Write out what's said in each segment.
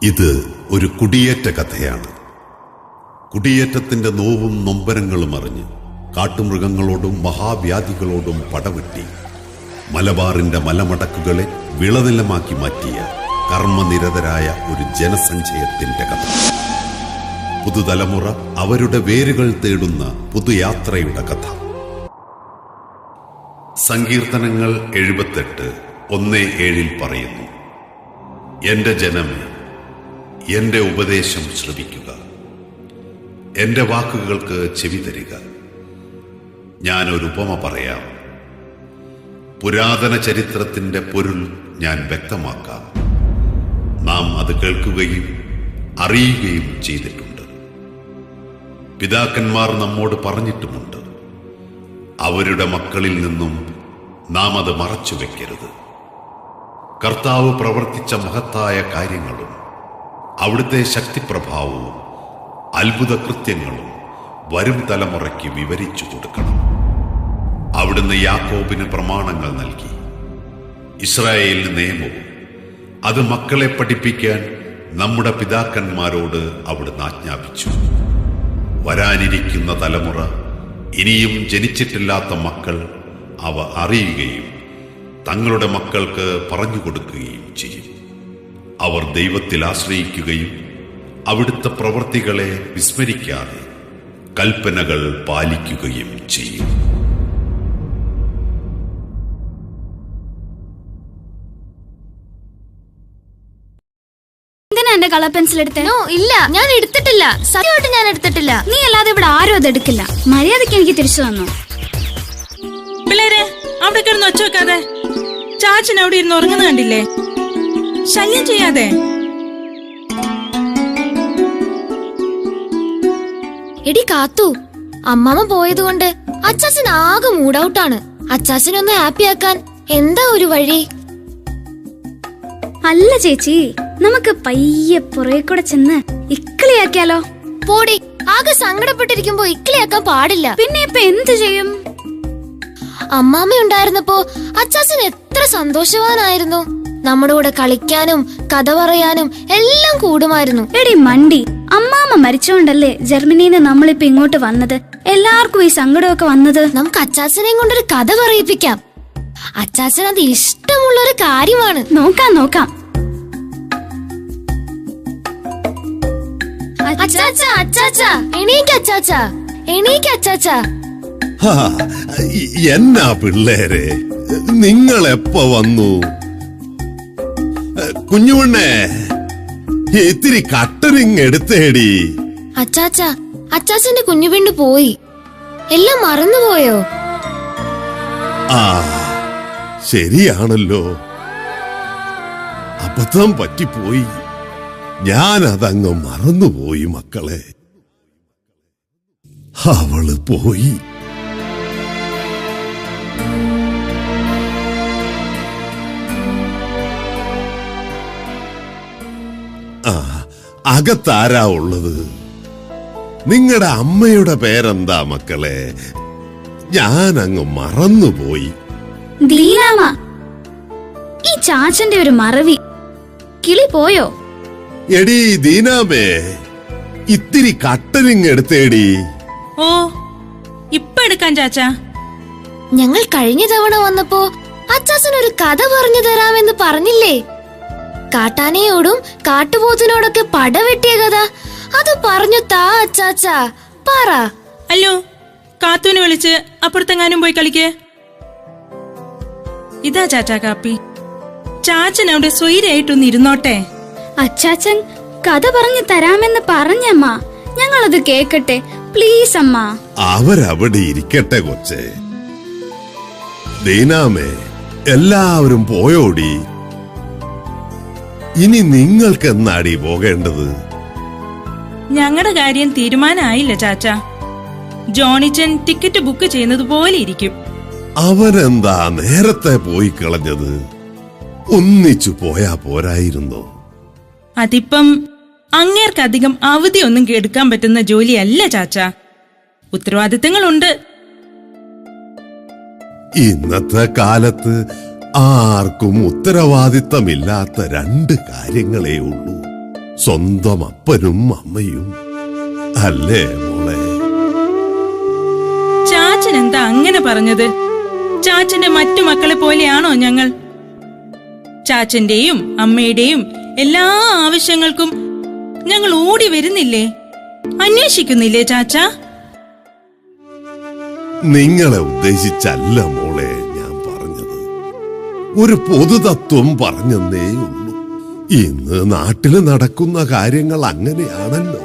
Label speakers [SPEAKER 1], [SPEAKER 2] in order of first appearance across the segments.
[SPEAKER 1] ഇത് ഒരു കുടിയേറ്റ കഥയാണ്. കുടിയേറ്റത്തിന്റെ നോവും നൊമ്പരങ്ങളും അറിഞ്ഞ് കാട്ടുമൃഗങ്ങളോടും മഹാവ്യാധികളോടും പടവെട്ടി മലബാറിന്റെ മലമടക്കുകളെ വിളനിലമാക്കി മാറ്റിയ കർമ്മനിരതരായ ഒരു ജനസഞ്ചയത്തിന്റെ കഥ. പുതുതലമുറ അവരുടെ വേരുകൾ തേടുന്ന പുതുയാത്രയുടെ കഥ. സങ്കീർത്തനങ്ങൾ 78:1-7 പറയുന്നു, എന്റെ ജനമേ, എന്റെ ഉപദേശം ശ്രവിക്കുക, എന്റെ വാക്കുകൾക്ക് ചെവി തരിക. ഞാനൊരു ഉപമ പറയാം, പുരാതന ചരിത്രത്തിന്റെ പൊരുൾ ഞാൻ വ്യക്തമാക്കാം. നാം അത് കേൾക്കുകയും അറിയുകയും ചെയ്തിട്ടുണ്ട്. പിതാക്കന്മാർ നമ്മോട് പറഞ്ഞിട്ടുമുണ്ട്. അവരുടെ മക്കളിൽ നിന്നും നാം അത് മറച്ചു വെക്കരുത്. കർത്താവ് പ്രവർത്തിച്ച മഹത്തായ കാര്യങ്ങളും അവിടുത്തെ ശക്തിപ്രഭാവവും അത്ഭുത കൃത്യങ്ങളും വരും തലമുറയ്ക്ക് വിവരിച്ചു കൊടുക്കണം. അവിടുന്ന് യാക്കോബിന് പ്രമാണങ്ങൾ നൽകി, ഇസ്രായേലിന് നിയമവും. അത് മക്കളെ പഠിപ്പിക്കാൻ നമ്മുടെ പിതാക്കന്മാരോട് അവിടുന്ന് ആജ്ഞാപിച്ചു. വരാനിരിക്കുന്ന തലമുറ, ഇനിയും ജനിച്ചിട്ടില്ലാത്ത മക്കൾ അവ അറിയുകയും തങ്ങളുടെ മക്കൾക്ക് പറഞ്ഞു കൊടുക്കുകയും ചെയ്യും. അവർ ദൈവത്തിൽ ആശ്രയിക്കുകയും അവിടുത്തെ പ്രവൃത്തികളെ വിസ്മരിക്കാതെ കൽപ്പനകൾ പാലിക്കുകയും ചെയ്യും.
[SPEAKER 2] എന്റെ കളർ പെൻസിൽ എടുത്തേ?
[SPEAKER 3] ഇല്ല, ഞാൻ എടുത്തിട്ടില്ല. സത്യമായിട്ട് ഞാൻ എടുത്തിട്ടില്ല.
[SPEAKER 2] നീ അല്ലാതെ ഇവിടെ ആരും അത് എടുക്കില്ല. മര്യാദയ്ക്ക് എനിക്ക് തിരിച്ചു തന്നു.
[SPEAKER 4] പിള്ളേരെ, അവിടെ കിടന്ന് ഒച്ച വെക്കാതെ. ചാച്ചൻ അവിടെ ഇരുന്ന് ഉറങ്ങുന്ന കണ്ടില്ലേ? ശല്യം ചെയ്യാതെ.
[SPEAKER 3] എടി കാത്തു, അമ്മാമ്മ പോയതുകൊണ്ട് അച്ചാച്ചൻ ആകെ മൂഡൌട്ടാണ്. അച്ചാച്ചനൊന്ന് ഹാപ്പി ആക്കാൻ എന്താ ഒരു വഴി?
[SPEAKER 2] അല്ല ചേച്ചി, നമുക്ക് പയ്യെ പുറകെ കൂടെ ചെന്ന് ഇക്കിളിയാക്കിയാലോ?
[SPEAKER 3] പോടി, ആകെ സങ്കടപ്പെട്ടിരിക്കുമ്പോ ഇക്കിളിയാക്കാൻ പാടില്ല.
[SPEAKER 2] പിന്നെ ഇപ്പൊ എന്ത് ചെയ്യും?
[SPEAKER 3] അമ്മാമ്മ ഉണ്ടായിരുന്നപ്പോ അച്ചാച്ചൻ എത്ര സന്തോഷവാനായിരുന്നു. നമ്മുടെ കൂടെ കളിക്കാനും കഥ പറയാനും എല്ലാം കൂടുമായിരുന്നു.
[SPEAKER 2] എടി മണ്ടി, അമ്മാമ്മ മരിച്ചോണ്ടല്ലേ ജർമ്മനിന്ന് നമ്മളിപ്പോ ഇങ്ങോട്ട് വന്നത്. എല്ലാവർക്കും ഈ സങ്കടമൊക്കെ വന്നത്.
[SPEAKER 3] നമുക്ക് അച്ചാച്ചനെയും കൊണ്ടൊരു കഥ പറയിപ്പിക്കാം. അച്ചാച്ചൻ അത് ഇഷ്ടമുള്ളൊരു കാര്യമാണ്.
[SPEAKER 2] നോക്കാം.
[SPEAKER 3] എണീക്ക.
[SPEAKER 1] എന്നാ പിള്ളേരെ, നിങ്ങൾ എപ്പ വന്നു? കുഞ്ഞുമണ്ണേ, ഇത്തിരി കട്ടറിങ് എടുത്തേടി.
[SPEAKER 3] അച്ചാച്ചന്റെ കുഞ്ഞുപെണ്ണ് പോയി. എല്ലാം മറന്നുപോയോ?
[SPEAKER 1] ആ, ശരിയാണല്ലോ, അബദ്ധം പറ്റിപ്പോയി. ഞാനതങ്ങ് മറന്നുപോയി മക്കളെ. അവള് പോയി. ആ, അകത്താരാ ഉള്ളത്? നിങ്ങളുടെ അമ്മയുടെ പേരെന്താ മക്കളെ? ഞാനങ്ങ് മറന്നുപോയി.
[SPEAKER 2] ദീനാമ. ഈ ചാച്ചന്റെ ഒരു മറവി. കിളി പോയോ?
[SPEAKER 1] എടി ദീനാമേ, ഇത്തിരി കട്ടനിങ് എടുത്തേടി.
[SPEAKER 4] ഓ, ഇപ്പൊ എടുക്കാൻ ചാച്ചാ.
[SPEAKER 3] ഞങ്ങൾ കഴിഞ്ഞ തവണ വന്നപ്പോ അച്ചാച്ചൻ ഒരു കഥ പറഞ്ഞു തരാമെന്ന് പറഞ്ഞില്ലേ? കാട്ടാനയോടും കാട്ടുപോത്തിനോടൊക്കെ പടവെട്ടിയ കഥ. അത് പറഞ്ഞു താ അച്ചാച്ചാ, പറ.
[SPEAKER 4] അല്ലോ, കാത്തൂനെ വിളിച്ച് അപ്പുറത്തെങ്ങാനും പോയി കളിക്കേ. ഇതാ ചാച്ചാ കാപ്പി. ചാച്ചൻ അവിടെ സ്വൈരായിട്ടൊന്ന് ഇരുന്നോട്ടെ.
[SPEAKER 2] അച്ചാച്ചൻ കഥ പറഞ്ഞു തരാമെന്ന് പറഞ്ഞമ്മ. ഞങ്ങളത് കേക്കട്ടെ പ്ലീസ് അമ്മ.
[SPEAKER 1] അവരവിടെ ഇരിക്കട്ടെ കൊച്ചേ. ദീനാമേ, എല്ലാവരും പോയോടി. ഇനി നിങ്ങൾക്ക് എന്നാടി പോകേണ്ടത്?
[SPEAKER 4] ഞങ്ങളുടെ കാര്യം തീരുമാനമായില്ല ചാച്ചാ. ജോണിച്ചൻ ടിക്കറ്റ് ബുക്ക് ചെയ്യുന്നത് പോലെ ഇരിക്കും.
[SPEAKER 1] അവനെന്താ നേരത്തെ പോയി കളഞ്ഞത്? ഒന്നിച്ചു പോയാ പോരായിരുന്നോ?
[SPEAKER 4] അതിപ്പം അങ്ങേർക്കധികം അവധിയൊന്നും എടുക്കാൻ പറ്റുന്ന ജോലിയല്ല ചാച്ചാ. ഉത്തരവാദിത്തങ്ങളുണ്ട്.
[SPEAKER 1] ഇന്നത്തെ കാലത്ത് ആർക്കും ഉത്തരവാദിത്തമില്ലാത്ത രണ്ട് കാര്യങ്ങളേ ഉള്ളൂ. സ്വന്തം അപ്പനും അമ്മയും അല്ലേ മോളെ?
[SPEAKER 4] ചാച്ചൻ എന്താ അങ്ങനെ പറഞ്ഞത്? ചാച്ചന്റെ മറ്റു മക്കളെ പോലെയാണോ ഞങ്ങൾ? ചാച്ചന്റെയും അമ്മയുടെയും എല്ലാ ആവശ്യങ്ങൾക്കും ഞങ്ങൾ ഓടി വരുന്നില്ലേ? അന്വേഷിക്കുന്നില്ലേ ചാച്ച?
[SPEAKER 1] നിങ്ങളെ ഉദ്ദേശിച്ചല്ല മോളെ ഞാൻ പറഞ്ഞത്. ഒരു പൊതുതത്വം പറഞ്ഞെന്നേ ഉള്ളൂ. ഇന്ന് നാട്ടില് നടക്കുന്ന കാര്യങ്ങൾ അങ്ങനെയാണല്ലോ.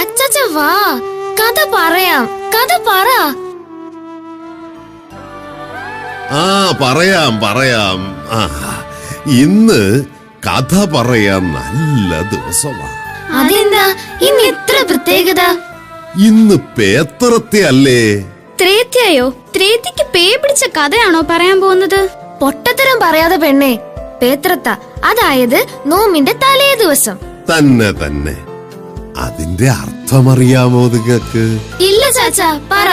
[SPEAKER 3] അച്ചാച്ച വാ, കഥ പറയാം, കഥ പറ.
[SPEAKER 1] പറയാം. ഇന്ന് കഥ പറയാൻ നല്ല ദിവസമാണ്.
[SPEAKER 3] അതെന്താ ഇന്ന് ഇത്ര പ്രത്യേകത?
[SPEAKER 1] ഇന്ന് പേത്രത്തെ അല്ലേ?
[SPEAKER 2] ത്രേത്യയോ? ത്രേത്യക്ക് പേ പിടിച്ച കഥയാണോ പറയാൻ പോകുന്നത്?
[SPEAKER 3] പൊട്ടത്തരം പറയാതെ പെണ്ണേ, പേത്രത്ത, അതായത് നോമിന്റെ തലേ ദിവസം.
[SPEAKER 1] തന്നെ അതിന്റെ അർത്ഥമറിയാമോ നിങ്ങൾക്ക്?
[SPEAKER 3] ഇല്ല ചാച്ച, പറ.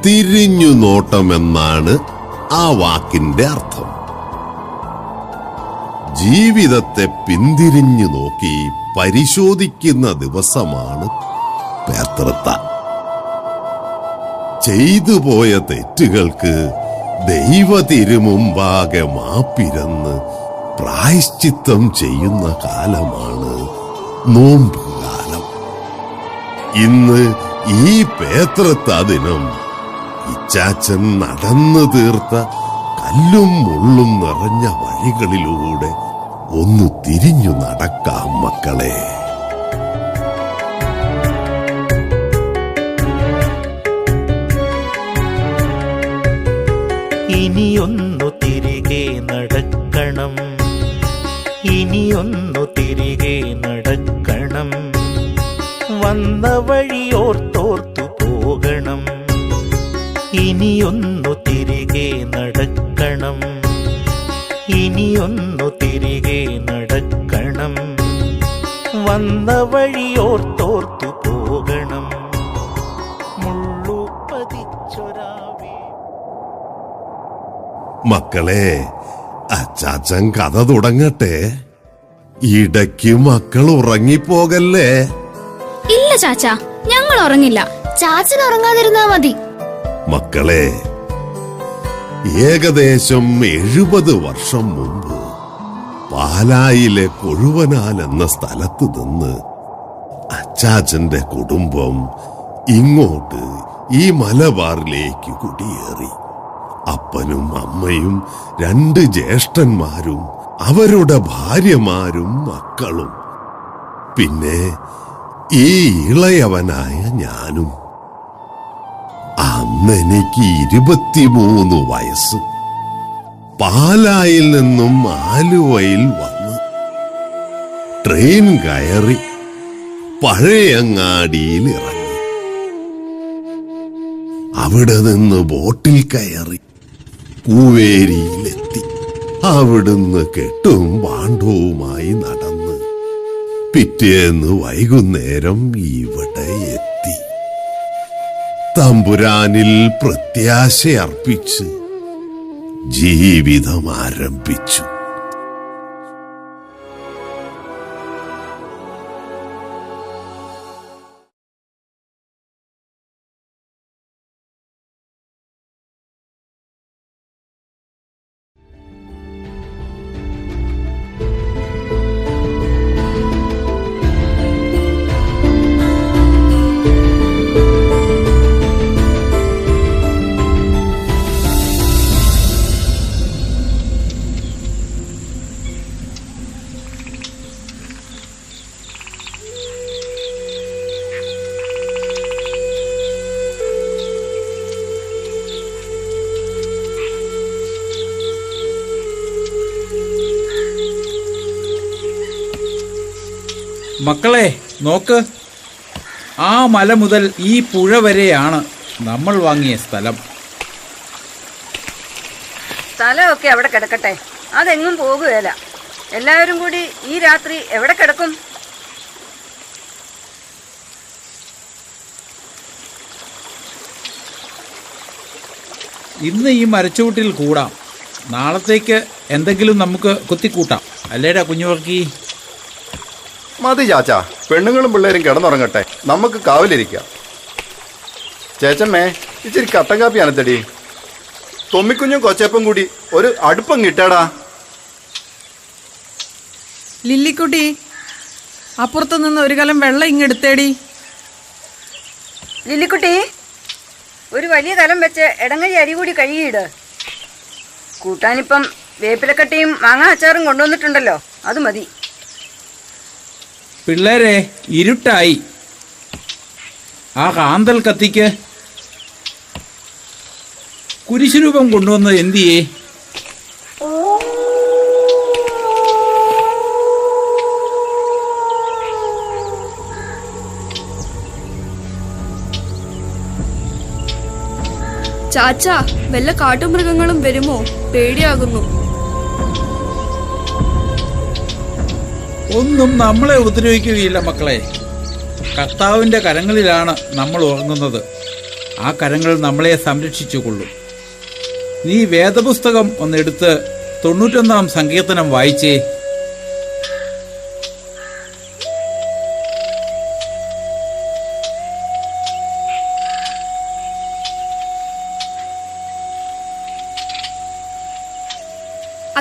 [SPEAKER 1] തിരിഞ്ഞു നോട്ടമെന്നാണ് ആ വാക്കിന്റെ അർത്ഥം. ജീവിതത്തെ പിന്തിരിഞ്ഞു നോക്കി പരിശോധിക്കുന്ന ദിവസമാണ് പേത്രത്ത. ചെയ്തു പോയ തെറ്റുകൾക്ക് ദൈവ തിരുമുമ്പാകെ മാപ്പിരന്ന് പ്രായശ്ചിത്തം ചെയ്യുന്ന കാലമാണ് നോമ്പുകാലം. ഇന്ന് ഈ പേത്രത്ത ദിനം ഇച്ചാച്ചൻ നടന്നു തീർത്ത കല്ലും മുള്ളും നിറഞ്ഞ വഴികളിലൂടെ ഒന്ന് തിരിഞ്ഞു നടക്കാം മക്കളെ.
[SPEAKER 5] ഇനിയൊന്നു തിരികെ നടക്കണം, ഇനിയൊന്നു തിരികെ നടക്കണം, വന്ന വഴിയോർത്തോർത്തു പോകണം. ഇനിയൊന്നു തിരികെ നടക്കണം, ഇനിയൊന്നു തിരികെ നടക്കണം, വന്ന വഴിയോർത്തോർത്തു പോകണം. മുള്ളു പതിച്ചൊരാവേ.
[SPEAKER 1] മക്കളെ, അച്ചാച്ചൻ കഥ തുടങ്ങട്ടെ. ഇടയ്ക്ക് മക്കൾ ഉറങ്ങിപ്പോകല്ലേ.
[SPEAKER 2] ഇല്ല ചാച്ച, ഞങ്ങൾ ഉറങ്ങില്ല.
[SPEAKER 3] ചാച്ചൻ ഉറങ്ങാതിരുന്നാ മതി.
[SPEAKER 1] മക്കളെ, ഏകദേശം 70 വർഷം മുമ്പ് പാലായിലെ കൊഴുവനാൽ എന്ന സ്ഥലത്ത് നിന്ന് അച്ചാച്ചന്റെ കുടുംബം ഇങ്ങോട്ട് ഈ മലബാറിലേക്ക് കുടിയേറി. അപ്പനും അമ്മയും 2 ജ്യേഷ്ഠന്മാരും അവരുടെ ഭാര്യമാരും മക്കളും, പിന്നെ ഈ ഇളയവനായ ഞാനും. അന്ന് എനിക്ക് 23 വയസ്സ്. പാലായിൽ നിന്നും ആലുവയിൽ വന്ന് ട്രെയിൻ കയറി പഴയങ്ങാടിയിൽ ഇറങ്ങി. അവിടെ നിന്ന് ബോട്ടിൽ കയറി കൂവേരിയിലെത്തി. അവിടുന്ന് കെട്ടും പാണ്ഡവുമായി നടന്ന് പിറ്റേന്ന് വൈകുന്നേരം ഇവിടെ എത്തി. തമ്പുരാനിൽ പ്രത്യാശയർപ്പിച്ച് ജീവിതം ആരംഭിച്ചു.
[SPEAKER 6] മക്കളെ നോക്ക്, ആ മല മുതൽ ഈ പുഴ വരെയാണ് നമ്മൾ വാങ്ങിയ സ്ഥലം.
[SPEAKER 7] സ്ഥലമൊക്കെ അവിടെ കിടക്കട്ടെ, അതെങ്ങും പോകുകയില്ല. എല്ലാവരും കൂടി ഈ രാത്രി എവിടെ കിടക്കും?
[SPEAKER 6] ഇന്ന് ഈ മരച്ചുവട്ടിൽ കൂടാം, നാളത്തേക്ക് എന്തെങ്കിലും നമുക്ക് കുത്തിക്കൂട്ടാം. അല്ലേടാ കുഞ്ഞുവർക്കി?
[SPEAKER 8] മതി ചാച്ചാ, പെണ്ണുങ്ങളും പിള്ളേരും കിടന്നുറങ്ങട്ടെ, നമുക്ക് കാവലിരിക്കാം. ചേച്ചമ്മേ, ഇച്ചിരി കട്ടൻ കാപ്പി അനത്തടി. തൊമ്മിക്കുഞ്ഞും കൊച്ചപ്പം കൂടി ഒരു അടുപ്പം കിട്ടാടാ.
[SPEAKER 9] ലില്ലിക്കുട്ടി, അപ്പുറത്തു നിന്ന് ഒരു കലം വെള്ളം ഇങ്ങെടുത്തേടി.
[SPEAKER 7] ലില്ലിക്കുട്ടി, ഒരു വലിയ കലം വെച്ച് ഇടങ്ങഴി അരി കൂടി കഴുകിയിട്. കൂട്ടാനിപ്പം വേപ്പിലക്കട്ടിയും മാങ്ങാ അച്ചാറും കൊണ്ടുവന്നിട്ടുണ്ടല്ലോ, അത് മതി.
[SPEAKER 6] പിള്ളേരെ, ഇരുട്ടായി. ആ കാന്തൽ കത്തിക്ക്. കുരിശുരൂപം കൊണ്ടുവന്നത് എന്തിയേ?
[SPEAKER 10] ചാച്ചാ, വല്ല കാട്ടുമൃഗങ്ങളും വരുമോ? പേടിയാകുന്നു.
[SPEAKER 6] ഒന്നും നമ്മളെ ഉപദ്രവിക്കുകയില്ല മക്കളെ. കർത്താവിൻ്റെ കരങ്ങളിലാണ് നമ്മൾ ഉറങ്ങുന്നത്. ആ കരങ്ങൾ നമ്മളെ സംരക്ഷിച്ചുകൊള്ളും. നീ വേദപുസ്തകം ഒന്നെടുത്ത് 91 സങ്കീർത്തനം വായിച്ചേ.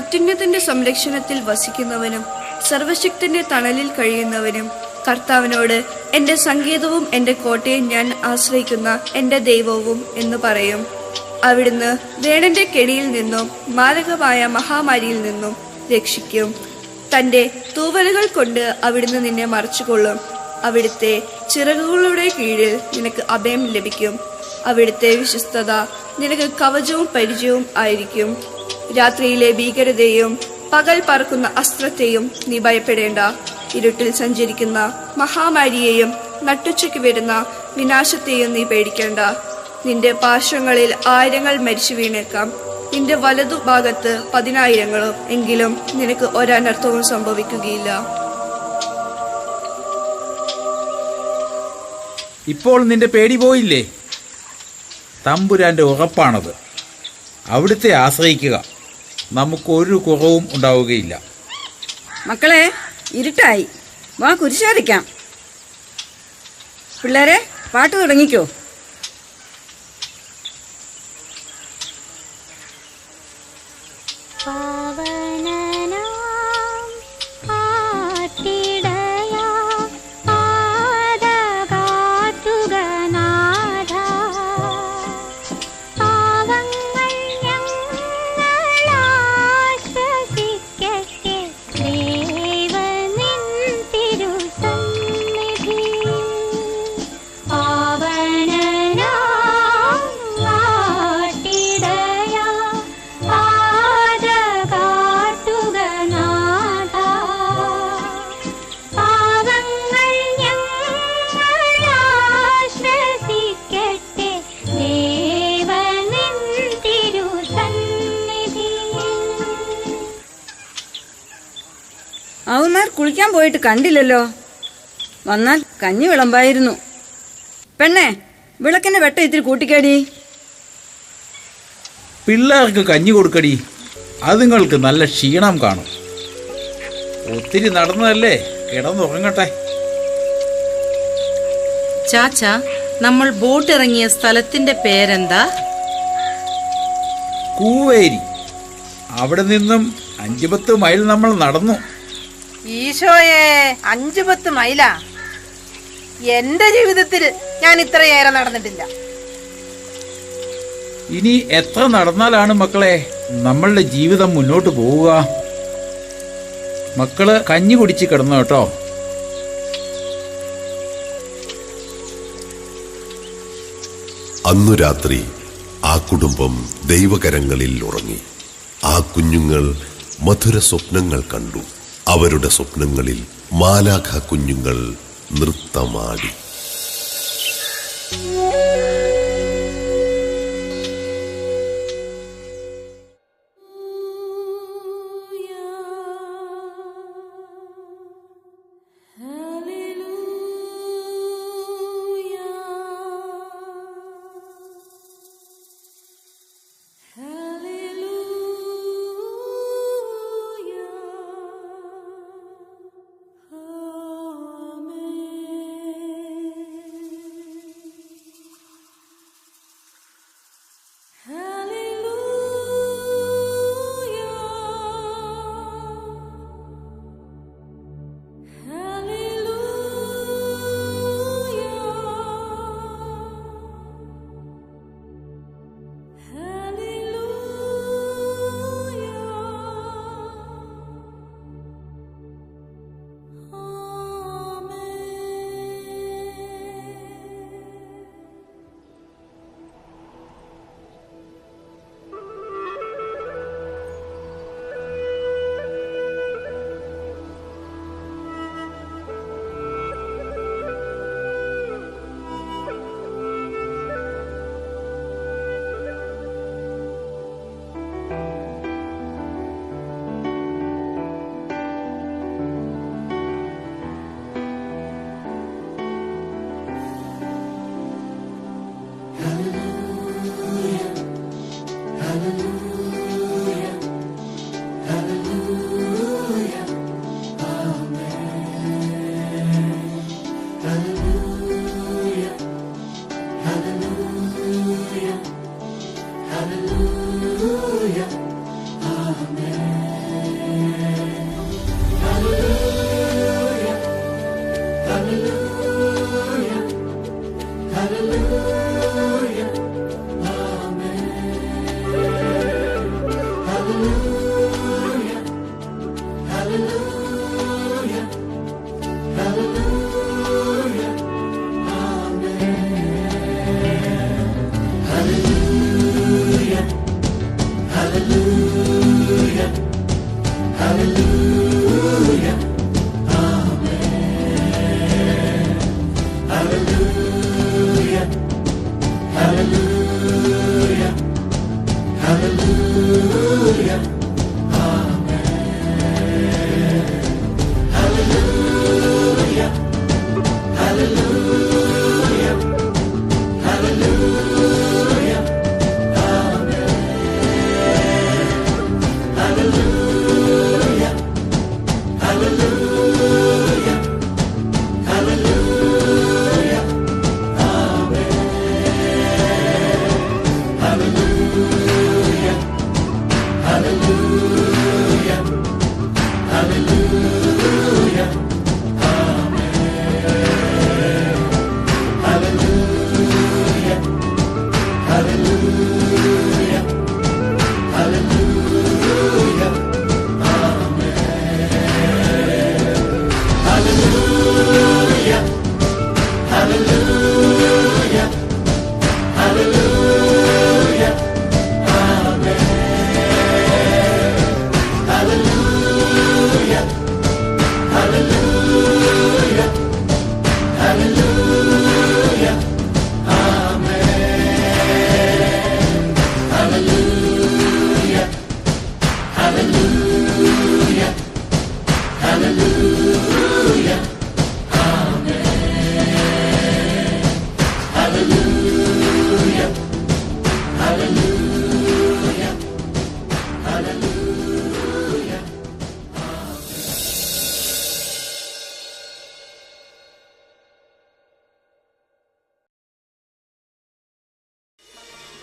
[SPEAKER 10] അത്യുന്നതന്റെ സംരക്ഷണത്തിൽ വസിക്കുന്നവനും സർവശക്തന്റെ തണലിൽ കഴിയുന്നവനും കർത്താവിനോട് എന്റെ സങ്കേതവും എന്റെ കോട്ടയും ഞാൻ ആശ്രയിക്കുന്ന എന്റെ ദൈവവും എന്ന് പറയും. അവിടുന്ന് വേടന്റെ കെണിയിൽ നിന്നും മാരകമായ മഹാമാരിയിൽ നിന്നും രക്ഷിക്കും. തന്റെ തൂവലുകൾ കൊണ്ട് അവിടുന്ന് നിന്നെ മറച്ചുകൊള്ളും. അവിടുത്തെ ചിറകുകളുടെ കീഴിൽ നിനക്ക് അഭയം ലഭിക്കും. അവിടുത്തെ വിശ്വസ്തത നിനക്ക് കവചവും പരിചയവും ആയിരിക്കും. രാത്രിയിലെ ഭീകരതയും പകൽ പറക്കുന്ന അസ്ത്രത്തെയും നീ ഭയപ്പെടേണ്ട. ഇരുട്ടിൽ സഞ്ചരിക്കുന്ന മഹാമാരിയെയും നട്ടുച്ചയ്ക്ക് വരുന്ന വിനാശത്തെയും നീ പേടിക്കേണ്ട. നിന്റെ പാർശ്വങ്ങളിൽ 1000 മരിച്ചു വീണേക്കാം, നിന്റെ വലതുഭാഗത്ത് 10,000 എങ്കിലും നിനക്ക് ഒരനർത്ഥവും സംഭവിക്കുകയില്ല.
[SPEAKER 6] ഇപ്പോൾ നിന്റെ പേടി പോയില്ലേ? തമ്പുരാന്റെ ഉറപ്പാണത്. അവിടുത്തെ ആശ്രയിക്കുക, നമുക്കൊരു കുറവും ഉണ്ടാവുകയില്ല.
[SPEAKER 7] മക്കളെ, ഇരുട്ടായി, വാ കുരിശാലിക്കാം. പിള്ളേരെ, പാട്ട് തുടങ്ങിക്കോ. അവന്മാർ കുളിക്കാൻ പോയിട്ട് കണ്ടില്ലല്ലോ. വന്നാൽ കഞ്ഞി വിളമ്പായിരുന്നു. പെണ്ണെ, വിളക്കിന്റെ വെട്ടം ഇത്തിരി കൂട്ടിക്കാടി.
[SPEAKER 6] പിള്ളേർക്ക് കഞ്ഞി കൊടുക്കടി, അതുങ്ങൾക്ക് നല്ല ക്ഷീണം കാണും. ഒത്തിരി നടന്നതല്ലേ, കിടന്നുറങ്ങട്ടെ.
[SPEAKER 4] ചാച്ച, നമ്മൾ ബോട്ട് ഇറങ്ങിയ സ്ഥലത്തിന്റെ പേരെന്താ?
[SPEAKER 6] കൂവേരി. അവിടെ നിന്നും 5-10 മൈൽ നമ്മൾ നടന്നു.
[SPEAKER 11] ഈശോയെ, 5-10 മൈലാ? എന്റെ ജീവിതത്തിൽ ഞാൻ ഇത്രയേറെ നടന്നിട്ടില്ല.
[SPEAKER 6] ഇനി എത്ര നടന്നാലാണ് മക്കളെ നമ്മളുടെ ജീവിതം മുന്നോട്ട് പോവുക? മക്കള് കഞ്ഞി കുടിച്ച് കിടന്നു കേട്ടോ.
[SPEAKER 1] അന്നു രാത്രി ആ കുടുംബം ദൈവകരങ്ങളിൽ ഉറങ്ങി. ആ കുഞ്ഞുങ്ങൾ മധുര സ്വപ്നങ്ങൾ കണ്ടു. അവരുടെ സ്വപ്നങ്ങളിൽ മാലാഖ കുഞ്ഞുങ്ങൾ നൃത്തമാടി.
[SPEAKER 12] Oh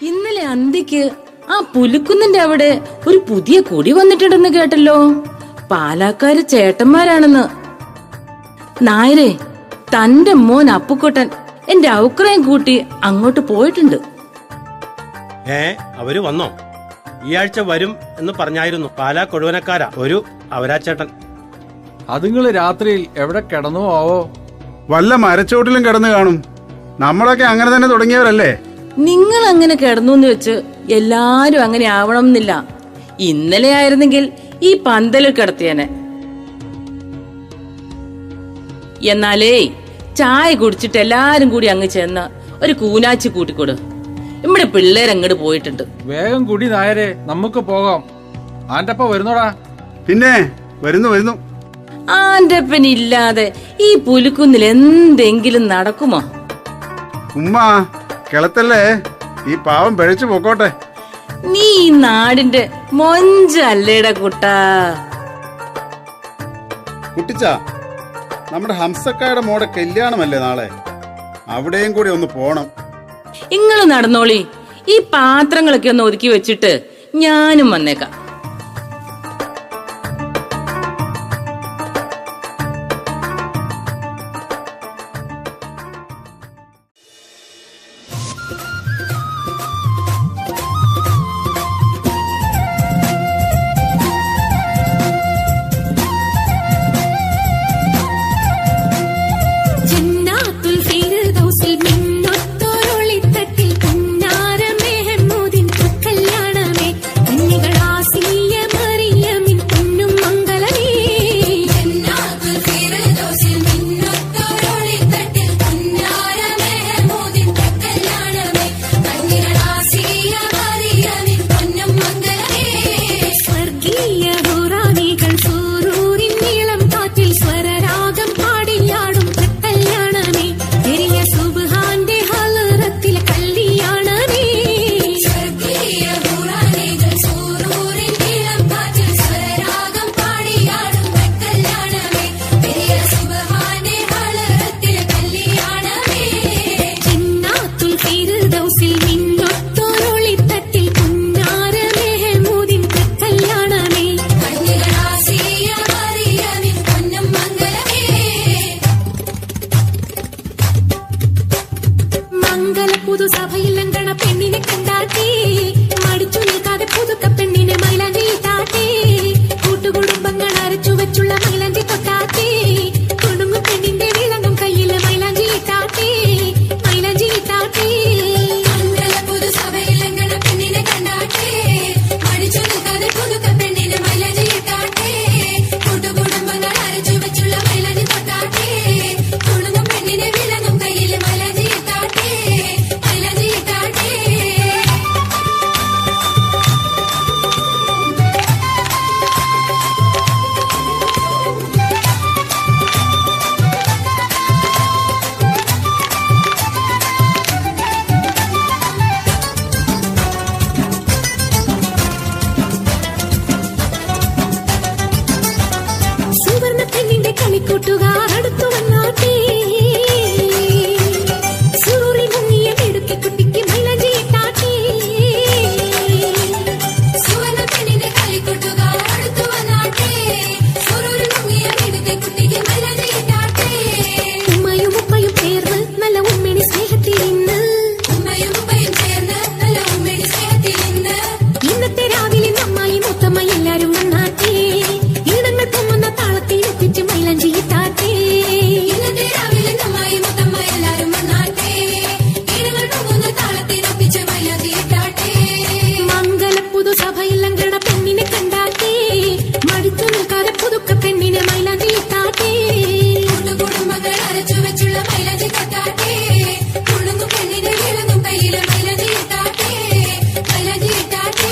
[SPEAKER 4] ഇന്നലെ അന്തിക്ക് ആ പുലിക്കുന്നിന്റെ അവിടെ ഒരു പുതിയ കൊടി വന്നിട്ടുണ്ടെന്ന് കേട്ടല്ലോ. പാലക്കാര് ചേട്ടന്മാരാണെന്ന്. നായരെ, തന്റെ മോൻ അപ്പുക്കുട്ടൻ എന്റെ ഔക്രയം കൂട്ടി അങ്ങോട്ട് പോയിട്ടുണ്ട്.
[SPEAKER 12] അവര് വന്നോ? ഈ ആഴ്ച വരും എന്ന് പറഞ്ഞായിരുന്നു. പാലാ കൊഴുവനക്കാരാ ഒരു അവരാച്ചേട്ടൻ.
[SPEAKER 6] അതുങ്ങള് രാത്രിയിൽ എവിടെ കിടന്നു ആവോ?
[SPEAKER 13] വല്ല മരച്ചോട്ടിലും കിടന്നു കാണും. നമ്മളൊക്കെ അങ്ങനെ തന്നെ തുടങ്ങിയവരല്ലേ.
[SPEAKER 4] നിങ്ങൾ അങ്ങനെ കിടന്നു എന്ന് വെച്ച് എല്ലാരും അങ്ങനെ ആവണം എന്നില്ല. ഇന്നലെ ആയിരുന്നെങ്കിൽ ഈ പന്തലിൽ കിടത്തിയനെ. എന്നാലേ ചായ കുടിച്ചിട്ട് എല്ലാരും കൂടി അങ്ങ് ചെന്ന് ഒരു കൂനാച്ചി കൂട്ടിക്കൊടു. ഇവിടെ പിള്ളേരങ്ങോട്ട് പോയിട്ടുണ്ട്.
[SPEAKER 6] വേഗം കൂടി നായരെ, നമുക്ക് പോകാം. ആന്റപ്പ വരുന്നോടാ?
[SPEAKER 13] പിന്നെ വരുന്നു.
[SPEAKER 4] ആന്റപ്പനില്ലാതെ ഈ പുലിക്കുന്നിൽ എന്തെങ്കിലും നടക്കുമോ?
[SPEAKER 13] ഉമ്മ കിളത്തല്ലേ, ഈ പാവം പിഴച്ചു പോക്കോട്ടെ.
[SPEAKER 4] നീ ഈ നാടിന്റെ മൊഞ്ചല്ലേടാ കുട്ടാ.
[SPEAKER 13] കുട്ടിച്ച, നമ്മുടെ ഹംസക്കായുടെ മോടെ കല്യാണമല്ലേ നാളെ? അവിടെയും കൂടി ഒന്ന് പോണം.
[SPEAKER 4] ഇങ്ങള് നടന്നോളി. ഈ പാത്രങ്ങളൊക്കെ ഒന്ന് ഒതുക്കി വെച്ചിട്ട് ഞാനും വന്നേക്കാം.
[SPEAKER 3] സ്വരാഗം അരച്ചു വെച്ചുള്ള മൈലാഞ്ചി തൊട്ടാട്ടേ കുടുങ്ങും പെണ്ണിന്റെ വിളങ്ങും കയ്യില് മൈലാഞ്ചി ഇട്ടാട്ടേ മൈലാഞ്ചി ഇട്ടാട്ടേ പുതു സഭയിലങ്കണ പെണ്ണിനെ കണ്ടാട്ടേ മടിച്ചു നിൽക്കാതെ പുതുക്ക പെണ്ണിന് മൈലാഞ്ചി ഇട്ടാട്ടേ കൂട്ടുകുടുംബങ്ങൾ അരച്ചു വെച്ചുള്ള മൈലാഞ്ചി തൊട്ടാട്ടേ കുടുങ്ങും പെണ്ണിന്റെ വിളങ്ങും കയ്യില് മൈലാഞ്ചി ഇട്ടാട്ടേ മൈലാഞ്ചി ഇട്ടാട്ടേ. സുവർണ പെണ്ണിന്റെ കളിക്കൂട്ടുകാർ അടുത്തു വന്നാട്ടേ സുറൂറി മുങ്ങിയ മിടുക്കി കുട്ടിക്ക് മൈലാഞ്ചി ഇട്ടാട്ടേ സുവർണ പെണ്ണിന്റെ കളിക്കൂട്ടുകാർ അടുത്തു വന്നാട്ടേ സുറൂറി മുങ്ങിയ മിടുക്കി കുട്ടിക്ക് മൈലാഞ്ചി ഇട്ടാട്ടേ. ഉമ്മയും ഉപ്പയും ചേർന്ന് നല്ല ഉമ്മണി സ്നേഹത്തിൽ ഇന്ന് ഉമ്മയും ഉപ്പയും ചേർന്ന് നല്ല ഉമ്മണി സ്നേഹത്തിൽ ഇന്ന് ഇന്നത്തെ രാവിലെ അമ്മായി മുത്തമ്മ എല്ലാരും വന്നാട്ടേ ഈണങ്ങൾ പൊങ്ങുന്ന താളത്തിൽ എത്തിച്ച് മൈലാഞ്ചി ഇട്ടാട്ടേ ഇന്നത്തെ രാവിലെ അമ്മായി മുത്തമ്മ എല്ലാരും വന്നാട്ടേ ഈണങ്ങൾ പൊങ്ങുന്ന താളത്തിൽ എത്തിച്ച് മൈലാഞ്ചി ഇട്ടാട്ടേ. മംഗല പുതു സഭയിൽ അങ്കണ പെണ്ണിനെ കണ്ടാട്ടേ മടിച്ചു നിൽക്കാതെ പുതുക്ക പെണ്ണിനെ മൈലാഞ്ചി ഇട്ടാട്ടേ കുടുംബങ്ങൾ അരച്ചു വെച്ചുള്ള മൈലാഞ്ചി തൊട്ടാട്ടേ കുടുങ്ങും പെണ്ണിനെ വിളങ്ങും കയ്യില് മൈലാഞ്ചി ഇട്ടാട്ടേ മൈലാഞ്ചി ഇട്ടാട്ടേ.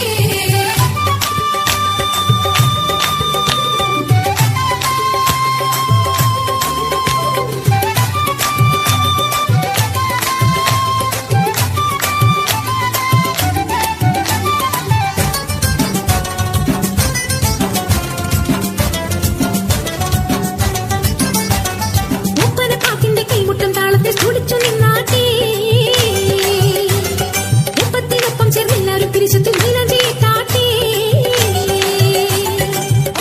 [SPEAKER 3] ഒപ്പനപ്പാട്ടിന്റെ കൈമുട്ടം താളത്തിൽ തുടിച്ചു നിന്നാട്ടേ ഒപ്പത്തിനൊപ്പം ചേർന്ന് എല്ലാവരും പിരിച്ചത്തിൽ മൈലാഞ്ചി ഇട്ടാട്ടേ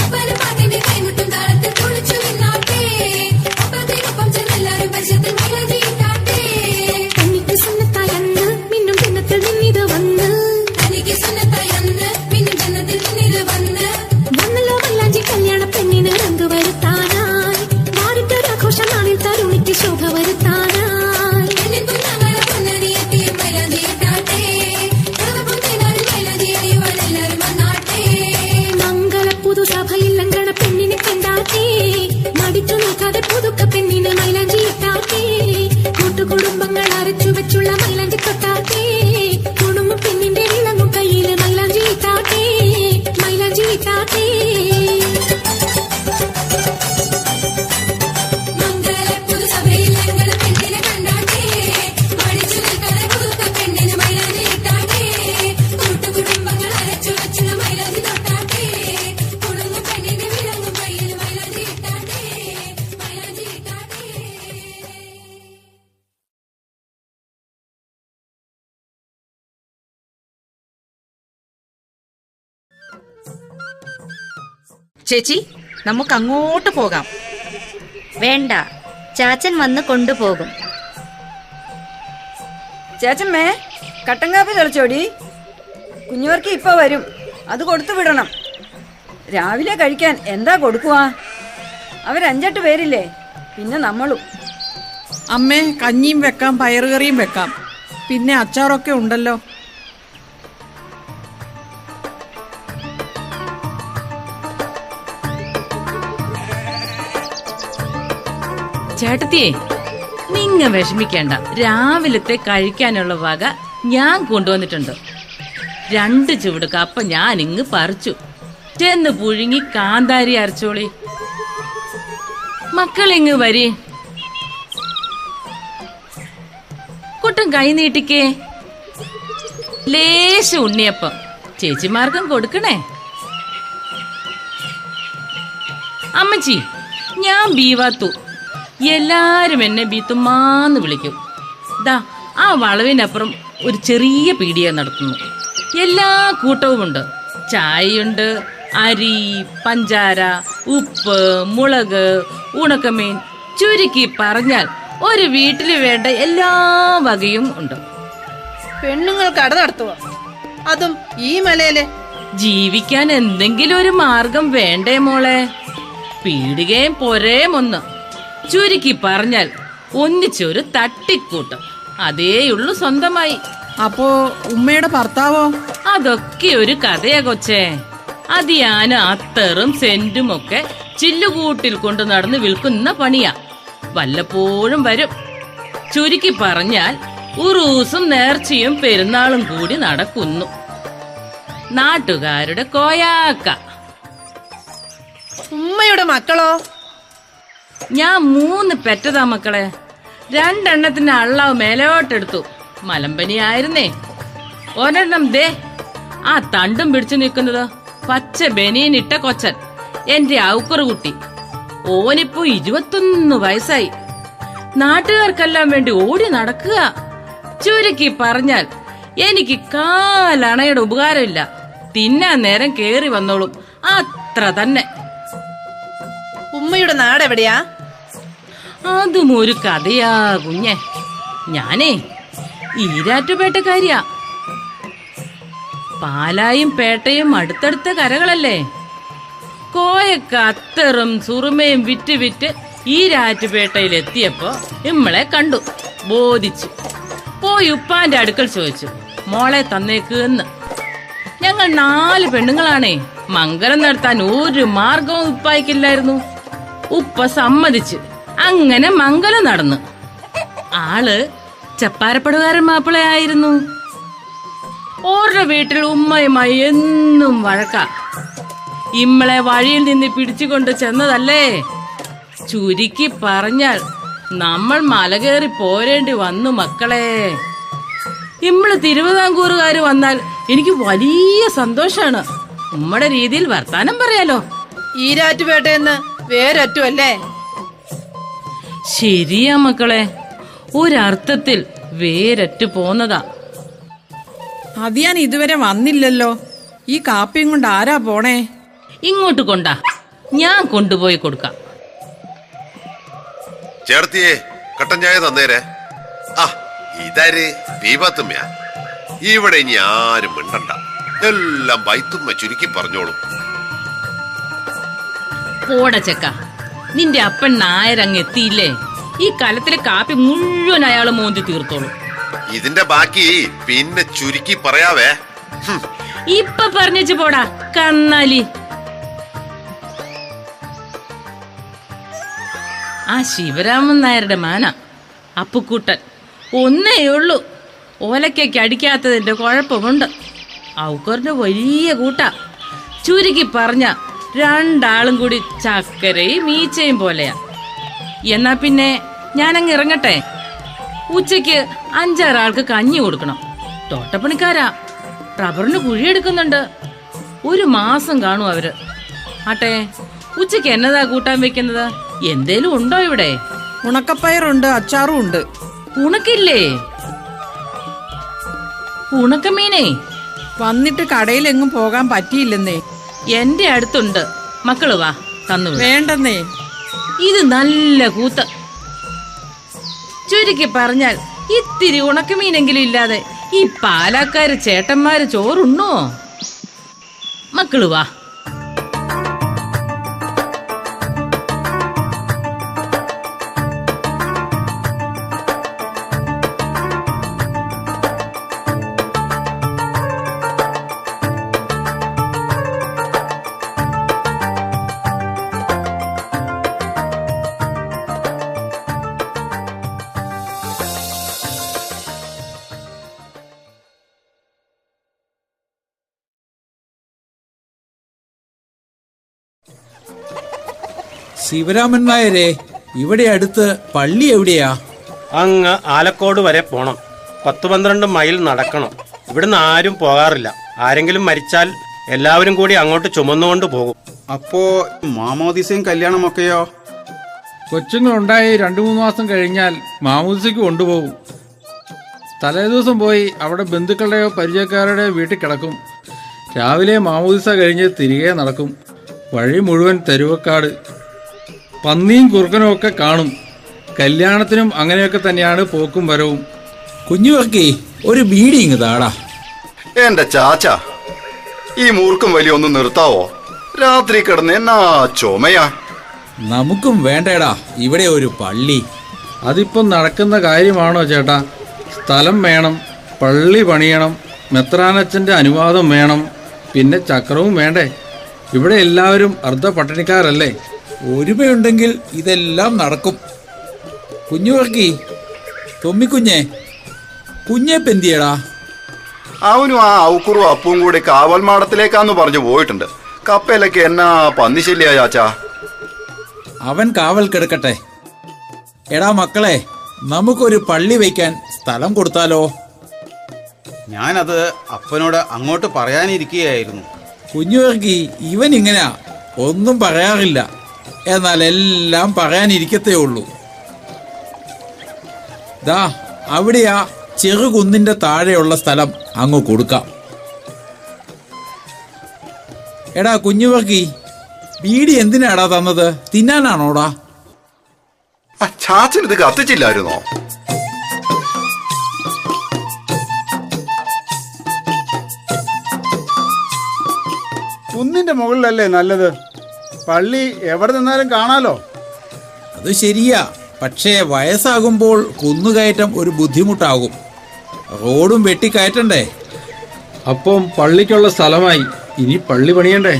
[SPEAKER 3] ഒപ്പനപ്പാട്ടിന്റെ കൈമുട്ടം താളത്തിൽ തുടിച്ചു നിന്നാട്ടേ ഒപ്പത്തിനൊപ്പം ചേർന്ന് എല്ലാവരും പിരിച്ചത്തിൽ മൈലാഞ്ചി ഇട്ടാട്ടേ. തനിക്ക് സുന്നത്തായന്ന് മിന്നും ജന്നത്തിൽ നിന്നിത് വന്ന് തനിക്ക് സുന്നത്തായന്ന് മിന്നും ജന്നത്തിൽ നിന്നിത് വന്ന് വന്നല്ലോ മൈലാഞ്ചി കല്യാണ പെണ്ണിന് രംഗ് വരുത്താനായി വാരിട്ടൊരാഘോഷമാണിൽ തരുണിക്ക് ശോഭ വരുത്താനായി മംഗള പുതുസഭയിൽ അങ്കണ പെണ്ണിനെ കണ്ടാട്ടേ മടിച്ചു നിൽക്കാതെ പുതുക്ക പെണ്ണിന് മൈലാഞ്ചി ഇട്ടാട്ടേ കൂട്ടുകുടുംബങ്ങൾ അരച്ചു വെച്ചുള്ള മൈലാഞ്ചി തൊട്ടാട്ടേ കുടുംബം പെണ്ണിന്റെ വിളങ്ങും കയ്യില് മൈലാഞ്ചി ഇട്ടാട്ടേ മൈലാഞ്ചി ഇട്ടാട്ടേ. മംഗള പുതുസഭയിൽ അങ്കണ പെണ്ണിനെ കണ്ടാട്ടേ മടിച്ചു നിൽക്കാതെ പുതുക്ക പെണ്ണിന് മൈലാഞ്ചി ഇട്ടാട്ടേ കൂട്ടുകുടുംബങ്ങൾ അരച്ചു വെച്ചുള്ള മൈലാഞ്ചി തൊട്ടാട്ടേ കുടുംബം പെണ്ണിന്റെ വിളങ്ങും കയ്യില് മൈലാഞ്ചി ഇട്ടാട്ടേ മൈലാഞ്ചി ഇട്ടാട്ടേ.
[SPEAKER 14] ചേച്ചി നമുക്ക് അങ്ങോട്ട് പോകാം.
[SPEAKER 15] വേണ്ട, ചാച്ചൻ വന്ന് കൊണ്ടുപോകും.
[SPEAKER 7] ചേച്ചമ്മേ കട്ടൻ കാപ്പി തെളിച്ചോടി. കുഞ്ഞുവർക്ക് ഇപ്പൊ വരും, അത് കൊടുത്തു വിടണം. രാവിലെ കഴിക്കാൻ എന്താ കൊടുക്കുവാ? അവരഞ്ചെട്ട് പേരില്ലേ, പിന്നെ നമ്മളും.
[SPEAKER 9] അമ്മേ, കഞ്ഞിയും വെക്കാം, പയറുകറിയും വെക്കാം, പിന്നെ അച്ചാറൊക്കെ ഉണ്ടല്ലോ.
[SPEAKER 4] ചേട്ടത്തിയേ, നിങ്ങ വിഷമിക്കേണ്ട. രാവിലത്തെ കഴിക്കാനുള്ള വക ഞാൻ കൊണ്ടുവന്നിട്ടുണ്ട്. 2 ചുവട് കപ്പ ഞാൻ ഇങ്ങ് പറിച്ചു. ചെന്ന് പുഴുങ്ങി കാന്താരി അരച്ചോളി. മക്കളിങ്ങ് വരി. കുട്ടൻ കൈ നീട്ടിക്കേ. ലേശ ഉണ്ണിയപ്പം ചേച്ചിമാർക്കും കൊടുക്കണേ. അമ്മച്ചി, ഞാൻ ബീവാത്തു. എല്ലാരും എന്നെ ബീത്തുമ്മാന്ന് വിളിക്കും. ദാ ആ വളവിനപ്പുറം ഒരു ചെറിയ പീടിക നടത്തുന്നു. എല്ലാ കൂട്ടവുമുണ്ട്. ചായയുണ്ട്, അരി, പഞ്ചാര, ഉപ്പ്, മുളക്, ഉണക്കമീൻ, ചുരുക്കി പറഞ്ഞാൽ ഒരു വീട്ടില് വേണ്ട എല്ലാ വകയും ഉണ്ട്.
[SPEAKER 11] പെണ്ണുങ്ങൾ കട നടത്തുക, അതും ഈ മലയില്.
[SPEAKER 4] ജീവിക്കാൻ എന്തെങ്കിലും ഒരു മാർഗം വേണ്ടേ മോളെ? പീടികയും പൊരേമൊന്ന്. ചുരുക്കി പറഞ്ഞാൽ ഒന്നിച്ചൊരു തട്ടിക്കൂട്ടം. അതേയുള്ളു സ്വന്തമായി.
[SPEAKER 9] അപ്പോ ഉമ്മയുടെ ഭർത്താവോ?
[SPEAKER 4] അതൊക്കെ ഒരു കഥയാ കൊച്ചേ. അതിയാന് അത്തറും സെന്റും ഒക്കെ ചില്ലുകൂട്ടിൽ കൊണ്ട് നടന്ന് വിൽക്കുന്ന പണിയാ. വല്ലപ്പോഴും വരും. ചുരുക്കി പറഞ്ഞാൽ ഉറൂസും നേർച്ചയും പെരുന്നാളും കൂടി നടക്കുന്നു. നാട്ടുകാരുടെ കോയാക്ക.
[SPEAKER 11] ഉമ്മയുടെ മക്കളോ?
[SPEAKER 4] ഞാൻ 3 പെറ്റതാ മക്കളെ. 2 എണ്ണത്തിന് അള്ളാവ് മേലോട്ടെടുത്തു. മലമ്പനിയായിരുന്നേ. ഒരെണ്ണം ദേ ആ തണ്ടും പിടിച്ചു നിൽക്കുന്നത് പച്ച ബനിയനിട്ട കൊച്ചൻ, എന്റെ ഔക്കറുകുട്ടി. ഓനിപ്പോ 21 വയസ്സായി. നാട്ടുകാർക്കെല്ലാം വേണ്ടി ഓടി നടക്കുക. ചുരുക്കി പറഞ്ഞാൽ എനിക്ക് കാലണയുടെ ഉപകാരമില്ല. തിന്നാൻ നേരം കേറി വന്നോളും, അത്ര തന്നെ.
[SPEAKER 11] ഉമ്മയുടെ നാട് എവിടെയാ?
[SPEAKER 4] അതും ഒരു കഥയാ കുഞ്ഞെ. ഞാനേ ഈരാറ്റുപേട്ടക്കാരിയാ. പാലായും പേട്ടയും അടുത്തടുത്ത കരകളല്ലേ. കോയക്ക അത്തറും സുറുമയും വിറ്റ് വിറ്റ് ഈരാറ്റുപേട്ടയിൽ എത്തിയപ്പോ ഇമ്മളെ കണ്ടു, ബോധിച്ചു. പോയി ഉപ്പാന്റെ അടുക്കൽ ചോദിച്ചു, മോളെ തന്നേക്ക് എന്ന്. ഞങ്ങൾ 4 പെണ്ണുങ്ങളാണേ. മംഗലം നടത്താൻ ഒരു മാർഗവും ഉപ്പായിക്കില്ലായിരുന്നു. ഉപ്പ സമ്മതിച്ചു. അങ്ങനെ മംഗലം നടന്നു. ആള് ചപ്പാരപ്പടുകാരൻ മാപ്പിളയായിരുന്നു. ഓരുടെ വീട്ടിൽ ഉമ്മയുമായി എന്നും വഴക്ക. ഇമ്മളെ വഴിയിൽ നിന്ന് പിടിച്ചുകൊണ്ട് ചെന്നതല്ലേ. ചുരുക്കി പറഞ്ഞാൽ നമ്മൾ മലകേറി പോരേണ്ടി വന്നു മക്കളെ. ഇമ്മള് തിരുവിതാംകൂറുകാര് വന്നാൽ എനിക്ക് വലിയ സന്തോഷാണ്. ഉമ്മയുടെ രീതിയിൽ വർത്താനം പറയാലോ.
[SPEAKER 11] ഈരാറ്റുപേട്ടയെന്ന് വേരറ്റുമല്ലേ?
[SPEAKER 4] ശരിയാ മക്കളെ, ഒരർത്ഥത്തിൽ വേരറ്റു പോന്നതാ.
[SPEAKER 9] അത് ഞാൻ ഇതുവരെ വന്നില്ലല്ലോ. ഈ കാപ്പിയും കൊണ്ട് ആരാ പോണേ?
[SPEAKER 4] ഇങ്ങോട്ട് കൊണ്ടാ, ഞാൻ കൊണ്ടുപോയി കൊടുക്കാം.
[SPEAKER 16] ചേർത്തിയേ, കട്ടൻ ചായ തന്നേരെ. ആ ഇതാര് ബീബത്തുമ്മ. ഇവിടെ ഇനി ആരും മിണ്ടണ്ട, എല്ലാം ബൈത്തുമ്മ ചുരുക്കി പറഞ്ഞോളും.
[SPEAKER 4] പോട ചെക്ക, നിന്റെ അപ്പൻ നായരങ്ങ് എത്തിയില്ലേ. ഈ കലത്തിലെ കാപ്പി മുഴുവൻ അയാള് മോന്തി തീർത്തോളൂ.
[SPEAKER 16] ഇതിന്റെ ബാക്കി പിന്നെ ചുരുക്കി പറയാവേ.
[SPEAKER 4] ഇപ്പൊ പറഞ്ഞു പോടാ കന്നാലി. ആ ശിവരാമൻ നായരുടെ മാന അപ്പുക്കൂട്ടൻ ഒന്നേയുള്ളൂ. ഓലക്കയ്ക്ക് അടിക്കാത്തതിന്റെ കുഴപ്പമുണ്ട്. ഔക്കറിന്റെ വലിയ കൂട്ടാ. ചുരുക്കി പറഞ്ഞ 2 ആളും കൂടി ചക്കരയും ഈച്ചയും പോലെയാ. എന്നാ പിന്നെ ഞാനങ്ങ് ഇറങ്ങട്ടെ. ഉച്ചയ്ക്ക് 5-6 ആൾക്ക് കഞ്ഞി കൊടുക്കണം. തോട്ടപ്പണിക്കാരാ, റബ്ബറിന് കുഴിയെടുക്കുന്നുണ്ട്. 1 മാസം കാണും അവര്. ആട്ടെ, ഉച്ചയ്ക്ക് എന്നതാ കൂട്ടാൻ വെക്കുന്നത്? എന്തേലും ഉണ്ടോ ഇവിടെ?
[SPEAKER 9] ഉണക്കപ്പയറുണ്ട്, അച്ചാറും ഉണ്ട്.
[SPEAKER 4] ഉണക്കില്ലേ? ഉണക്കമീനേ
[SPEAKER 9] വന്നിട്ട് കടയിലെങ്ങും പോകാൻ പറ്റിയില്ലെന്നേ.
[SPEAKER 4] എന്റെ അടുത്തുണ്ട്, മക്കള് വാ തന്നു.
[SPEAKER 9] വേണ്ടെന്നേ,
[SPEAKER 4] ഇത് നല്ല കൂത്ത്. ചുരുക്കി പറഞ്ഞാൽ ഇത്തിരി ഉണക്കമീനെങ്കിലും ഇല്ലാതെ ഈ പാലക്കാര് ചേട്ടന്മാര് ചോറുണ്ണോ? മക്കള് വാ.
[SPEAKER 6] ശിവരാമൻ നായരെ, ഇവിടെ അടുത്ത് പള്ളി എവിടെയാ?
[SPEAKER 12] അങ്ങ് ആലക്കോട് വരെ പോണം. 10-12 മൈൽ നടക്കണം. ഇവിടുന്ന് ആരും പോകാറില്ല. ആരെങ്കിലും മരിച്ചാൽ എല്ലാവരും കൂടി അങ്ങോട്ട് ചുമന്നുകൊണ്ട് പോകും.
[SPEAKER 13] അപ്പോ മാമോദിസയും കല്യാണമൊക്കെയോ?
[SPEAKER 6] കൊച്ചുങ്ങളുണ്ടായി 2-3 മാസം കഴിഞ്ഞാൽ മാമോദിസയ്ക്ക് കൊണ്ടുപോകും. തലേദിവസം പോയി അവിടെ ബന്ധുക്കളുടെയോ പരിചയക്കാരുടെയോ വീട്ടിൽ കിടക്കും. രാവിലെ മാമോദിസ കഴിഞ്ഞ് തിരികെ നടക്കും. വഴി മുഴുവൻ തെരുവക്കാട്, പന്നിയും കുറുക്കനും ഒക്കെ കാണും. കല്യാണത്തിനും അങ്ങനെയൊക്കെ തന്നെയാണ് പോക്കും വരവും. കുഞ്ഞുവക്കി ഒരു ബീഡി ഇങ്ങ് താടാ.
[SPEAKER 8] എന്റെ ചാച്ച, ഈ മൂർഖം വലിയ ഒന്ന് നിർത്താവോ? രാത്രി കിടന്ന് എന്നാ ചുമയാ.
[SPEAKER 17] നമുക്കും വേണ്ടേടാ ഇവിടെ ഒരു പള്ളി.
[SPEAKER 6] അതിപ്പം നടക്കുന്ന കാര്യമാണോ ചേട്ടാ? സ്ഥലം വേണം, പള്ളി പണിയണം, മെത്രാനച്ഛൻ്റെ അനുവാദം വേണം, പിന്നെ ചക്രവും വേണ്ടേ? ഇവിടെ എല്ലാവരും അർദ്ധ പട്ടിണിക്കാരല്ലേ?
[SPEAKER 17] ഒരുമയുണ്ടെങ്കിൽ ഇതെല്ലാം നടക്കും. കുഞ്ഞുവർക്കി, തൊമ്മിക്കുഞ്ഞെ, കുഞ്ഞെപ്പെന്തിയടാ?
[SPEAKER 8] അവനും ആ ഔക്കുറും അപ്പവും കൂടി കാവൽ മാടത്തിലേക്കാന്ന് പറഞ്ഞു പോയിട്ടുണ്ട്. കപ്പയിലൊക്കെ എന്നാ പന്നിശല്യ ചാച്ചാ.
[SPEAKER 17] അവൻ കാവൽ കിടക്കട്ടെ. എടാ മക്കളെ, നമുക്കൊരു പള്ളി വയ്ക്കാൻ സ്ഥലം കൊടുത്താലോ?
[SPEAKER 13] ഞാനത് അപ്പനോട് അങ്ങോട്ട് പറയാനിരിക്കുകയായിരുന്നു.
[SPEAKER 17] കുഞ്ഞുവർക്കി, ഇവൻ ഇങ്ങനെയാ, ഒന്നും പറയാറില്ല, എന്നാൽ എല്ലാം പറയാനിരിക്കത്തേ ഉള്ളൂ. ദാ അവിടെയാ ചെറുകുന്നിന്റെ താഴെയുള്ള സ്ഥലം അങ്ങ് കൊടുക്കാം. എടാ കുഞ്ഞുവർക്കി, ബീഡി എന്തിനാടാ തന്നത്? തിന്നാനാണോടാ?
[SPEAKER 8] ചാച്ചൻ ഇത് കത്തിച്ചില്ലായിരുന്നോ?
[SPEAKER 13] കുന്നിന്റെ മുകളിലല്ലേ നല്ലത്? പള്ളി എവിടെ നിന്നാലും കാണാലോ.
[SPEAKER 17] അത് ശരിയാ, പക്ഷേ വയസ്സാകുമ്പോൾ കുന്നുകയറ്റം ഒരു ബുദ്ധിമുട്ടാകും. റോഡും വെട്ടിക്കയറ്റണ്ടേ?
[SPEAKER 6] അപ്പം പള്ളിക്കുള്ള സ്ഥലമായി, ഇനി പള്ളി പണിയണ്ടേ?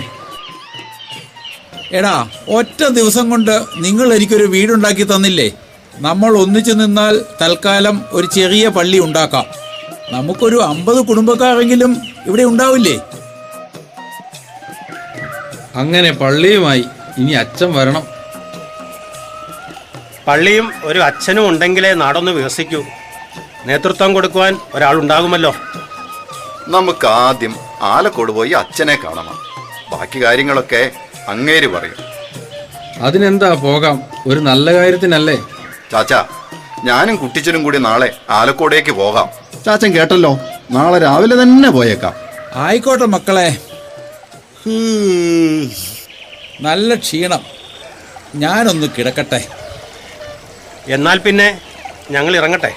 [SPEAKER 17] എടാ, ഒറ്റ ദിവസം കൊണ്ട് നിങ്ങൾ എനിക്കൊരു വീടുണ്ടാക്കി തന്നില്ലേ? നമ്മൾ ഒന്നിച്ചു നിന്നാൽ തൽക്കാലം ഒരു ചെറിയ പള്ളി ഉണ്ടാക്കാം. നമുക്കൊരു 50 കുടുംബക്കാരെങ്കിലും ഇവിടെ ഉണ്ടാവില്ലേ?
[SPEAKER 6] അങ്ങനെ പള്ളിയുമായി ഇനി അച്ഛൻ വരണം.
[SPEAKER 12] പള്ളിയും ഒരു അച്ഛനും ഉണ്ടെങ്കിലേ നാടൊന്ന് വികസിക്കൂ. നേതൃത്വം കൊടുക്കുവാൻ ഒരാളുണ്ടാകുമല്ലോ.
[SPEAKER 8] നമുക്ക് ആദ്യം ആലക്കോട് പോയി അച്ഛനെ കാണണം. ബാക്കി കാര്യങ്ങളൊക്കെ അങ്ങേര് പറയും.
[SPEAKER 6] അതിനെന്താ, പോകാം, ഒരു നല്ല കാര്യത്തിനല്ലേ?
[SPEAKER 8] ചാച്ചാ, ഞാനും കുട്ടിച്ചനും കൂടി നാളെ ആലക്കോടേക്ക് പോകാം. ചാച്ചൻ കേട്ടല്ലോ, നാളെ രാവിലെ തന്നെ പോയേക്കാം.
[SPEAKER 17] ആയിക്കോട്ടെ മക്കളെ. നല്ല ക്ഷീണം, ഞാനൊന്ന് കിടക്കട്ടെ.
[SPEAKER 12] എന്നാൽ പിന്നെ ഞങ്ങൾ ഇറങ്ങട്ടെ.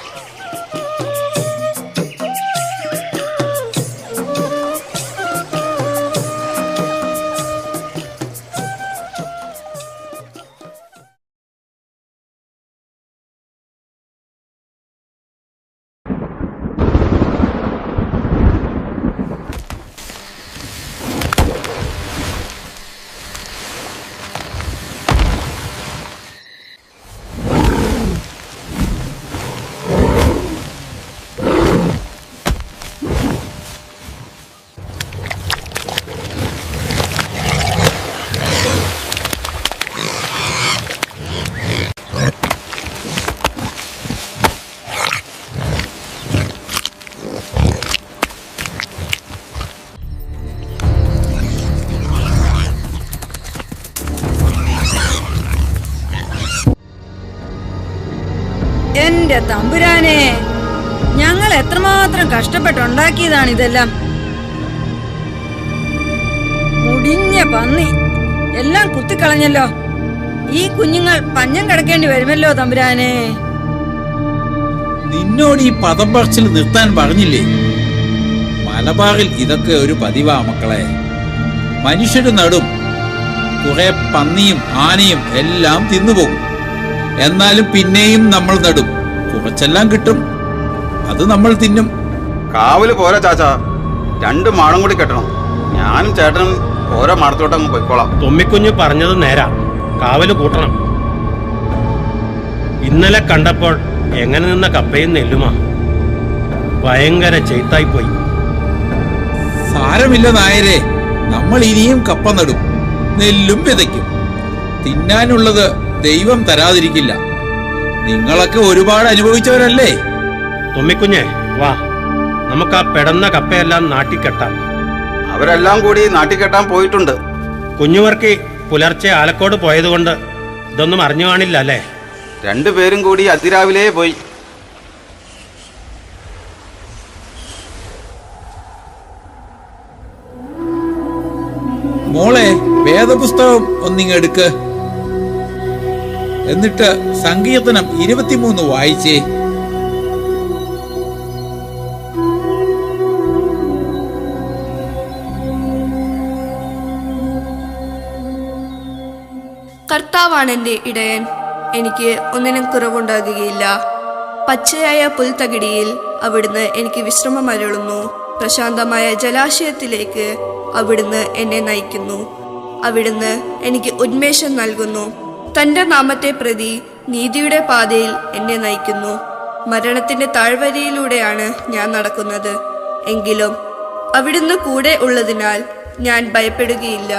[SPEAKER 7] എന്റെ തമ്പുരാനെ, ഞങ്ങൾ എത്രമാത്രം കഷ്ടപ്പെട്ടുണ്ടാക്കിയതാണ് ഇതെല്ലാം. മുടിഞ്ഞ പന്നി എല്ലാം കുത്തിക്കളഞ്ഞല്ലോ. ഈ കുഞ്ഞുങ്ങൾ പഞ്ഞം കിടക്കേണ്ടി വരുമല്ലോ തമ്പുരാനെ.
[SPEAKER 17] നിന്നോട് ഈ പദം പറച്ചിൽ നിർത്താൻ പറഞ്ഞില്ലേ? മലബാറിൽ ഇതൊക്കെ ഒരു പതിവാ മക്കളെ. മനുഷ്യര് നടും, കുറെ പന്നിയും ആനയും എല്ലാം തിന്നുപോകും. എന്നാലും പിന്നെയും നമ്മൾ നടും, കുറച്ചെല്ലാം കിട്ടും, അത് നമ്മൾ തിന്നും.
[SPEAKER 13] കാവല് പോരാ ചാച്ചാ, 2 മാടം കൂടി കെട്ടണം. ഞാനും ചേട്ടനും ഓരോ മാടത്തോട്ട് അങ്ങ് പോയിക്കോളാം.
[SPEAKER 12] തൊമ്മിക്കുഞ്ഞ് പറഞ്ഞത് നേരാ, കാവല് കൂട്ടണം. ഇന്നലെ കണ്ടപ്പോൾ എങ്ങനെ നിന്ന കപ്പയും നെല്ലുമാ, ഭയങ്കര ചെയ്ത്തായിപ്പോയി.
[SPEAKER 17] സാരമില്ല നായരെ, നമ്മൾ ഇനിയും കപ്പ നടും, നെല്ലും വിതയ്ക്കും. തിന്നാനുള്ളത് ദൈവം തരാതിരിക്കില്ല. നിങ്ങളൊക്കെ ഒരുപാട് അനുഭവിച്ചവരല്ലേ?
[SPEAKER 12] തൊമ്മിക്കുഞ്ഞെ വാ, നമുക്ക് ആ പെടന്ന കപ്പയെല്ലാം നാട്ടിക്കെട്ടാം.
[SPEAKER 13] അവരെല്ലാം കൂടി നാട്ടിക്കെട്ടാൻ പോയിട്ടുണ്ട്.
[SPEAKER 12] കുഞ്ഞുവർക്കി പുലർച്ചെ ആലക്കോട് പോയതുകൊണ്ട് ഇതൊന്നും അറിഞ്ഞു കാണില്ല അല്ലേ?
[SPEAKER 13] 2 പേരും കൂടി അതിരാവിലെ പോയി.
[SPEAKER 17] മോളെ, വേദപുസ്തകം ഒന്നിങ്ങെടുക്ക്. എന്നിട്ട് സങ്കീർത്തനം 23 വായിച്ചേ.
[SPEAKER 10] കർത്താവാണ് എൻ്റെ ഇടയൻ, എനിക്ക് ഒന്നിനും കുറവുണ്ടാകുകയില്ല. പച്ചയായ പുൽത്തകിടിയിൽ അവിടുന്ന് എനിക്ക് വിശ്രമം അരുളുന്നു. പ്രശാന്തമായ ജലാശയത്തിലേക്ക് അവിടുന്ന് എന്നെ നയിക്കുന്നു. അവിടുന്ന് എനിക്ക് ഉന്മേഷം നൽകുന്നു. തൻ്റെ നാമത്തെ പ്രതി നീതിയുടെ പാതയിൽ എന്നെ നയിക്കുന്നു. മരണത്തിന്റെ താഴ്വരയിലൂടെയാണ് ഞാൻ നടക്കുന്നത്, എങ്കിലും അവിടുന്ന് കൂടെ ഉള്ളതിനാൽ ഞാൻ ഭയപ്പെടുകയില്ല.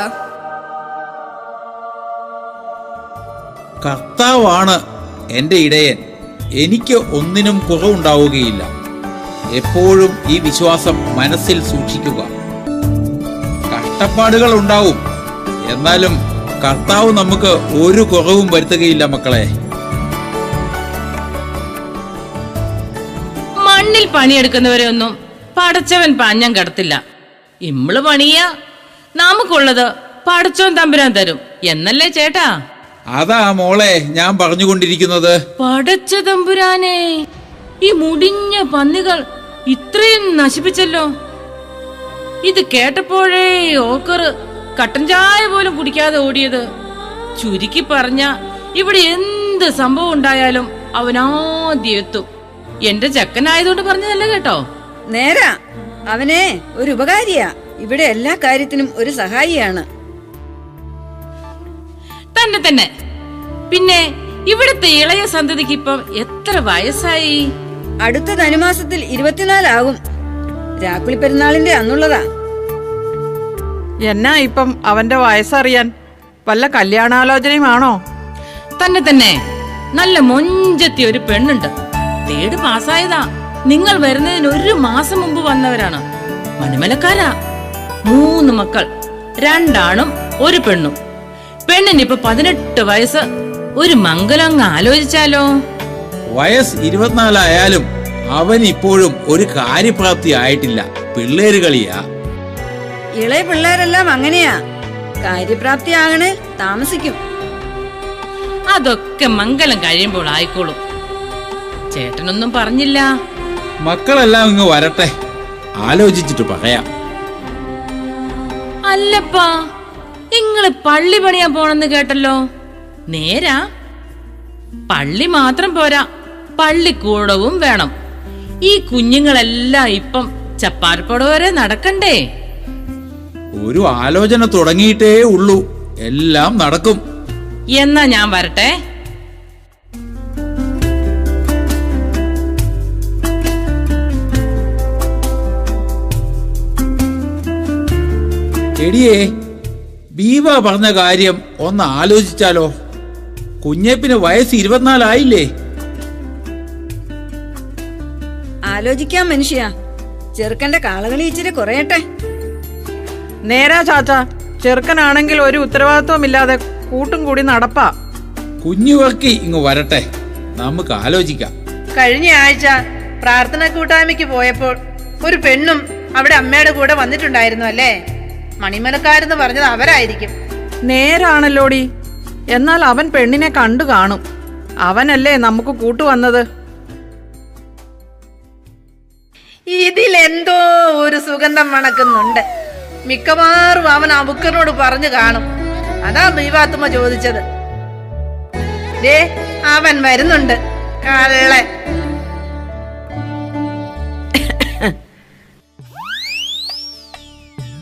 [SPEAKER 17] കർത്താവാണ് എൻ്റെ ഇടയൻ, എനിക്ക് ഒന്നിനും കുറവുണ്ടാവുകയില്ല. എപ്പോഴും ഈ വിശ്വാസം മനസ്സിൽ സൂക്ഷിക്കുക. കഷ്ടപ്പാടുകൾ ഉണ്ടാവും, എന്നാലും കർത്താവ് നമുക്ക് ഒരു കുറവും വരുത്തുകയില്ല മക്കളെ.
[SPEAKER 4] മണ്ണിൽ പണിയെടുക്കുന്നവരെ ഒന്നും പടച്ചവൻ പഞ്ഞം കടത്തില്ല. ഇമ്മള് പണിയാ, നമുക്കുള്ളത് പടച്ചോൻ തമ്പുരാൻ തരും എന്നല്ലേ ചേട്ടാ?
[SPEAKER 17] അതാ മോളെ ഞാൻ പറഞ്ഞുകൊണ്ടിരിക്കുന്നത്.
[SPEAKER 4] പടച്ച തമ്പുരാനെ, ഈ മുടിഞ്ഞ പന്നികൾ ഇത്രയും നശിപ്പിച്ചല്ലോ. ഇത് കേട്ടപ്പോഴേ ഓക്കറ് കട്ടൻ ചായ പോലും കുടിക്കാതെ ഓടിയത്. ചുരുക്കി പറഞ്ഞ ഇവിടെ എന്ത് സംഭവം ഉണ്ടായാലും അവനാദ്യം എത്തും. എന്റെ ചെക്കനായതുകൊണ്ട് പറഞ്ഞതല്ല കേട്ടോ.
[SPEAKER 7] നേരാ, അവനെ ഒരു ഉപകാരിയാ. ഇവിടെ എല്ലാ കാര്യത്തിനും ഒരു സഹായിയാണ്.
[SPEAKER 4] തന്നെ തന്നെ. പിന്നെ ഇവിടുത്തെ ഇളയ സന്തതിക്ക് ഇപ്പം എത്ര വയസ്സായി?
[SPEAKER 7] അടുത്ത ധനുമാസത്തിൽ 24 ആകും. രാക്കുളി പെരുന്നാളിന്റെ അന്നുള്ളതാ.
[SPEAKER 9] എന്നാ ഇപ്പം അവന്റെ വയസ്സറിയാൻ വല്ല കല്യാണാലോചനയുമാണോ?
[SPEAKER 4] തന്നെ തന്നെ. നല്ല മൊഞ്ചത്തി ഒരു പെണ്ണുണ്ട്. 3rd പാസ്സായതാ. നിങ്ങൾ വരുന്നതിന് 1 മാസം മുമ്പ് വന്നവരാണ്. മണിമലക്കാരാ. 3 മക്കൾ, 2 ആണും 1 പെണ്ണും. പെണ്ണിനിപ്പോ 18 വയസ്സ്. ഒരു മംഗലം ആലോചിച്ചാലോ?
[SPEAKER 17] വയസ്സ് 24 ആയാലും അവൻ ഇപ്പോഴും ഒരു കാര്യപ്രാപ്തി ആയിട്ടില്ല. പിള്ളേര് കളിയാ.
[SPEAKER 7] ഇളയ പിള്ളേരെല്ലാം അങ്ങനെയാ. കാര്യപ്രാപ്തി ആകണേ താമസിക്കും.
[SPEAKER 4] അതൊക്കെ മംഗലം കഴിയുമ്പോൾ ആയിക്കോളും. ചേട്ടനൊന്നും പറഞ്ഞില്ല.
[SPEAKER 17] മക്കളെല്ലാം ഇങ്ങ് വരട്ടെ, ആലോചിച്ചിട്ട് പറയാം.
[SPEAKER 4] അല്ലപ്പാ, നിങ്ങള് പള്ളി പണിയാൻ പോണെന്ന് കേട്ടല്ലോ. നേരാ? പള്ളി മാത്രം പോരാ, പള്ളിക്കൂടവും വേണം. ഈ കുഞ്ഞുങ്ങളെല്ലാം ഇപ്പം ചപ്പാരപ്പട വരെ നടക്കണ്ടേ?
[SPEAKER 17] ഒരു ആലോചന തുടങ്ങിയിട്ടേ ഉള്ളൂ, എല്ലാം നടക്കും.
[SPEAKER 4] എന്നാ ഞാൻ വരട്ടെ.
[SPEAKER 17] എടിയേ, ബീവ പറഞ്ഞ കാര്യം ഒന്ന് ആലോചിച്ചാലോ? കുഞ്ഞേപ്പിന് വയസ്സ് 24 ആയില്ലേ?
[SPEAKER 7] ആലോചിക്കാം മനുഷ്യ. ചെറുക്കന്റെ കാളകളി ഇച്ചിരി കുറയട്ടെ.
[SPEAKER 9] നേരാ ചാച്ചാ, ചെറുക്കനാണെങ്കിൽ ഒരു ഉത്തരവാദിത്വമില്ലാതെ കൂട്ടും കൂടി നടപ്പാ.
[SPEAKER 17] കുഞ്ഞുവർക്കി ഇങ്ങ് വരട്ടെ, നമുക്ക് ആലോചിക്കാം.
[SPEAKER 11] കഴിഞ്ഞ ആഴ്ച പ്രാർത്ഥന കൂട്ടായ്മയ്ക്ക് പോയപ്പോൾ ഒരു പെണ്ണും അവിടെ അമ്മയുടെ കൂടെ വന്നിട്ടുണ്ടായിരുന്നു അല്ലേ? മണിമലക്കാരെന്ന് പറഞ്ഞത് അവരായിരിക്കും.
[SPEAKER 9] നേരാണല്ലോടി. എന്നാൽ അവൻ പെണ്ണിനെ കണ്ടു കാണും. അവനല്ലേ നമുക്ക് കൂട്ടുവന്നത്.
[SPEAKER 11] ഇതിലെന്തോ ഒരു സുഗന്ധം മണക്കുന്നുണ്ട്. മിക്കവാറും അവൻ അബുക്കറിനോട് പറഞ്ഞു കാണും. അതാ ബീവാത്തുമ്മ ചോദിച്ചത്. ദേ, അവൻ വരുന്നുണ്ട്, കള്ളൻ.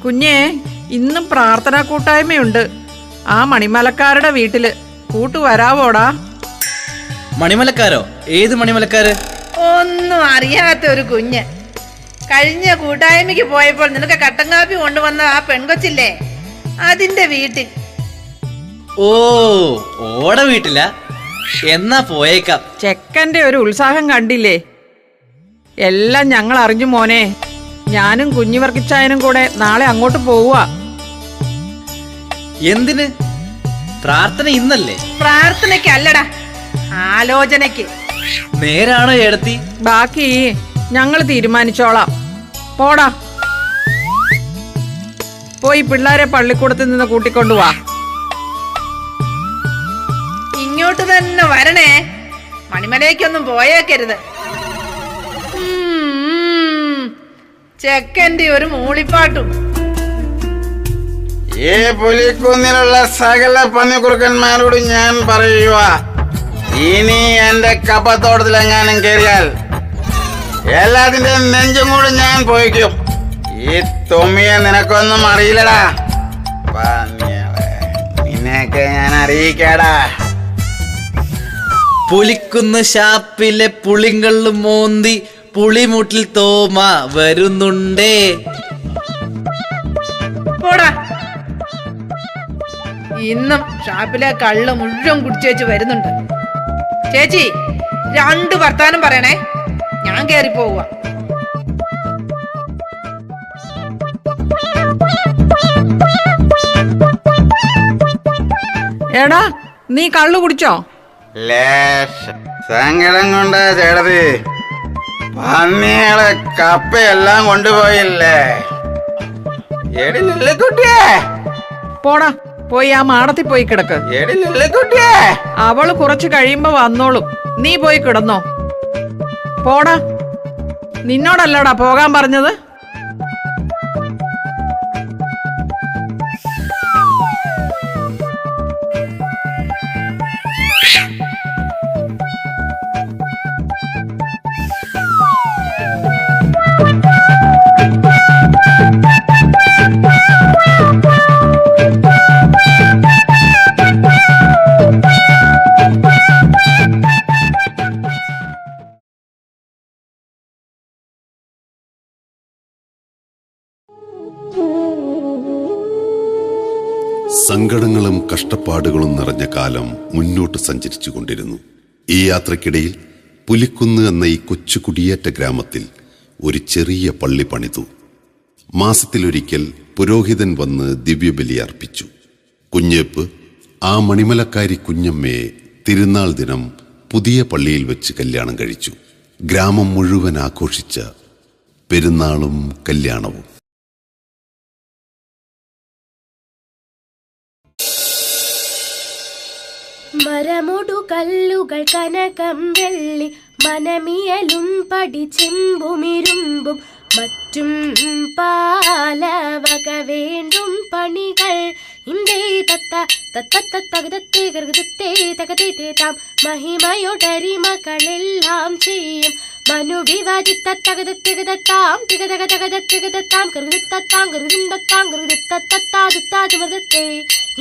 [SPEAKER 9] കുഞ്ഞേ, ഇന്നും പ്രാർത്ഥനാ കൂട്ടായ്മയുണ്ട്. ആ മണിമലക്കാരുടെ വീട്ടില് കൂട്ടുവരാവോടാ?
[SPEAKER 18] മണിമലക്കാരോ? ഏത് മണിമലക്കാര്?
[SPEAKER 11] ഒന്നും അറിയാത്ത ഒരു കുഞ്ഞ്. കഴിഞ്ഞ കൂട്ടായ്മയ്ക്ക് പോയപ്പോൾ നിനക്ക് കട്ടൻ കാപ്പി കൊണ്ടുവന്ന ആ പെൺകൊച്ചില്ലേ, അതിന്റെ വീട്ടിൽ.
[SPEAKER 18] ഓ, ഓടെ വീട്ടില? എന്നാ പോയേക്കാം.
[SPEAKER 9] ചെക്കന്റെ ഒരു ഉത്സാഹം കണ്ടില്ലേ? എല്ലാം ഞങ്ങൾ അറിഞ്ഞു മോനെ. ഞാനും കുഞ്ഞിവർക്കിച്ചായനും കൂടെ നാളെ അങ്ങോട്ട് പോവുക.
[SPEAKER 18] എന്തിന്? പ്രാർത്ഥന ഇന്നല്ലേ?
[SPEAKER 11] പ്രാർത്ഥനയ്ക്കല്ലടാ, ആലോചനയ്ക്ക്.
[SPEAKER 18] നേരാണോ ഏടത്തി?
[SPEAKER 9] ബാക്കി ഞങ്ങൾ തീരുമാനിച്ചോളാം. പോടാ, പോയി പിള്ളേരെ പള്ളിക്കൂടത്തിൽ നിന്ന് കൂട്ടിക്കൊണ്ടുവാ.
[SPEAKER 11] ഇങ്ങോട്ട് തന്നെ വരണേ, മണിമലയ്ക്കൊന്നും പോയേക്കരുത്. ചെക്കന്റെ ഒരു മൂളിപ്പാട്ടും.
[SPEAKER 19] ഈ പുലിക്കുന്നിലുള്ള സകല പന്നിക്കുറുക്കന്മാരോട് ഞാൻ പറയുക, ഇനി എന്റെ കപ്പത്തോട്ടത്തിലെങ്ങാനും കയറിയാൽ എല്ലാത്തിന്റെ നെഞ്ചും കൂടി ഞാൻ പോയിക്കും. ഈ തൊമ്മിയെ നിനക്കൊന്നും അറിയില്ലടാ. നിന്നെയൊക്കെ ഞാൻ അറിയിക്കാടാ.
[SPEAKER 18] പുലിക്കുന്ന് ഷാപ്പിലെ പുളിങ്കള്ളു മോന്തി പുളിമുട്ടിൽ തോമ വരുന്നുണ്ടേ.
[SPEAKER 11] പോടാ, ഇന്നും ഷാപ്പിലെ കള്ള് മുഴുവൻ കുടിച്ചേച്ച് വരുന്നുണ്ട്. ചേച്ചി, 2 വർത്താനം പറയണേ, ഞാൻ കേറി പോവുക.
[SPEAKER 9] എടാ, നീ കള്ളു കുടിച്ചോ?
[SPEAKER 19] സങ്കടം കൊണ്ട് ചേട്ടതി, പന്നികളെ കപ്പയെല്ലാം കൊണ്ടുപോയില്ലേ. കുട്ടിയെ
[SPEAKER 9] പോടാ, പോയി ആ മാടത്തിൽ പോയി കിടക്ക്.
[SPEAKER 19] കുട്ടിയെ
[SPEAKER 9] അവള് കുറച്ച് കഴിയുമ്പോ വന്നോളും, നീ പോയി കിടന്നോ. പോടാ, നിന്നോടല്ലടാ പോകാൻ പറഞ്ഞത്.
[SPEAKER 1] സങ്കടങ്ങളും കഷ്ടപ്പാടുകളും നിറഞ്ഞ കാലം മുന്നോട്ട് സഞ്ചരിച്ചു കൊണ്ടിരുന്നു. ഈ യാത്രക്കിടയിൽ പുലിക്കുന്ന് എന്ന ഈ കൊച്ചു കുടിയേറ്റ ഗ്രാമത്തിൽ ഒരു ചെറിയ പള്ളി പണിതു. മാസത്തിലൊരിക്കൽ പുരോഹിതൻ വന്ന് ദിവ്യബലി അർപ്പിച്ചു. കുഞ്ഞേപ്പ് ആ മണിമലക്കാരി കുഞ്ഞമ്മയെ തിരുനാൾ ദിനം പുതിയ പള്ളിയിൽ വെച്ച് കല്യാണം കഴിച്ചു. ഗ്രാമം മുഴുവൻ ആഘോഷിച്ച പെരുന്നാളും കല്യാണവും.
[SPEAKER 20] മരമുടു കല്ലുകൾ കനകം വെള്ളി മനമിയലും പടിച്ചെമ്പുമിരുമ്പും മറ്റും പാലവക വേണ്ടും പണികൾ ഇന്തേ തത്ത തത്തത്തകതത്തെ ഗർഗതത്തെ തകതേ താം മഹിമയോടരിമകളെല്ലാം ചെയ്യും മനു വിവാദിത്തകതത്തികതാം തികതകതകതത്തികതാം കരുതിത്താം കരുതിന്താം കരുതിത്താത്താതിത്താതിമൃതത്തെ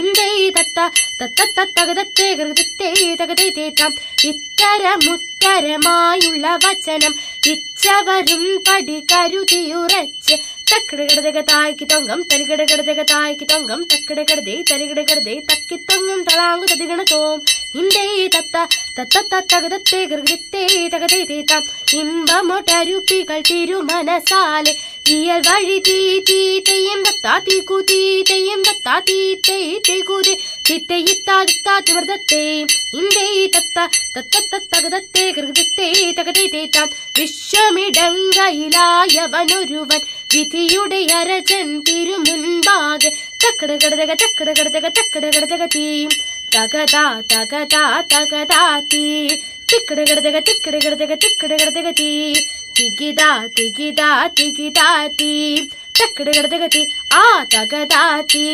[SPEAKER 20] ഇന്തേ തത്ത തത്തത്തകതത്തെ ഗർഗതത്തെ തകതേ താം ഇത്തരമുത്തരമായുള്ള വചനം ഇച്ചവരും പടി കരുതിയുറച്ച് തക്കിടകിടതക തായ്ക്ക് തൊങ്കം തരികിടകിടതക തായ്ക്ക് തൊങ്കം തക്കിടകിടതേ തരികിടകിടതേ തക്കി തൊങ്കം തളാങ്കു തതികണത്തോം ഇന്തേ തത്ത തത്തത്തകതത്തെ ഗർഗതത്തെ തകതേ താം ഇമ്പമൊട്ടരുപ്പികൾ തിരുമനസാലെ ഇയൽ വഴി തീ തീ തെയ്യം തത്താ തീക്കു തീ തെയ്യം തത്താ തീ തെയ് തെയ്കൂതെ തിത്തയിത്താതിത്താതിമൃതത്തെ ഇന്തേ തത്ത തത്തത്തകതത്തെ ഗർഗതത്തെ തകതേ താം വിശ്വമിടങ്കയിലായവനൊരുവൻ വിധിയുടെ അരജൻ തിരുമുൻപാകെ തക്കടകടതക തക്കടകടതക തക്കടകടതക തീ തകതാ തകതാ തകതാ തീ തിക്കടകടതക തിക്കടകടതക തിക്കടകടതക തീ തികിതാ തികിതാ തികിതാ തീ തക്കടകടതക തീ ആ തകതാ തീ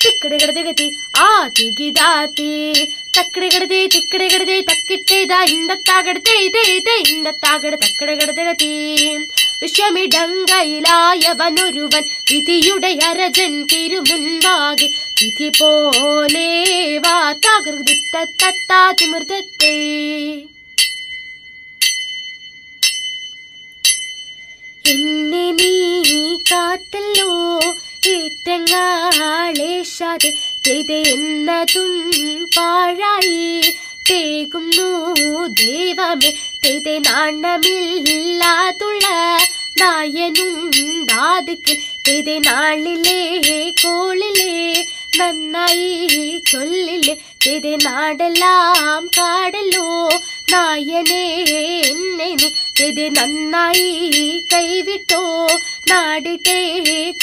[SPEAKER 20] തിക്കടകടതകത്തി ആ തികിതാത്തി തക്കടകടതേ തിക്കടകടതേ തക്കിട്ടേതാ ഇണ്ടത്താകടത്തേ ഇതേ ഇതേ ഇണ്ടത്താകട തക്കടകടതകത്തി വിശ്വമിടങ്കയിലായവനൊരുവൻ വിധിയുടെ അരജൻ തിരുമുൻപാകെ വിധി പോലെ വാ തകൃതിത്താതിമൃതത്തെ എന്നെ നീ കാത്തല്ലോ ഏറ്റങ്ങാളേശാതെ തെയ്തെ എന്നതും പാഴായി തേകുന്നു ദൈവമേ തെയ്തെ നാണമില്ലാതുള്ള നായനുണ്ടാതിക്കിൽ തെയ്തെ നാളിലെ കോളിലെ നന്നായി ചൊല്ലില്ലേ തെയ്തെ നാടെല്ലാം കാടല്ലോ നായനെ എന്നെ നീ തെയ്തെ നന്നായി കൈവിട്ടോ നാടിട്ടേ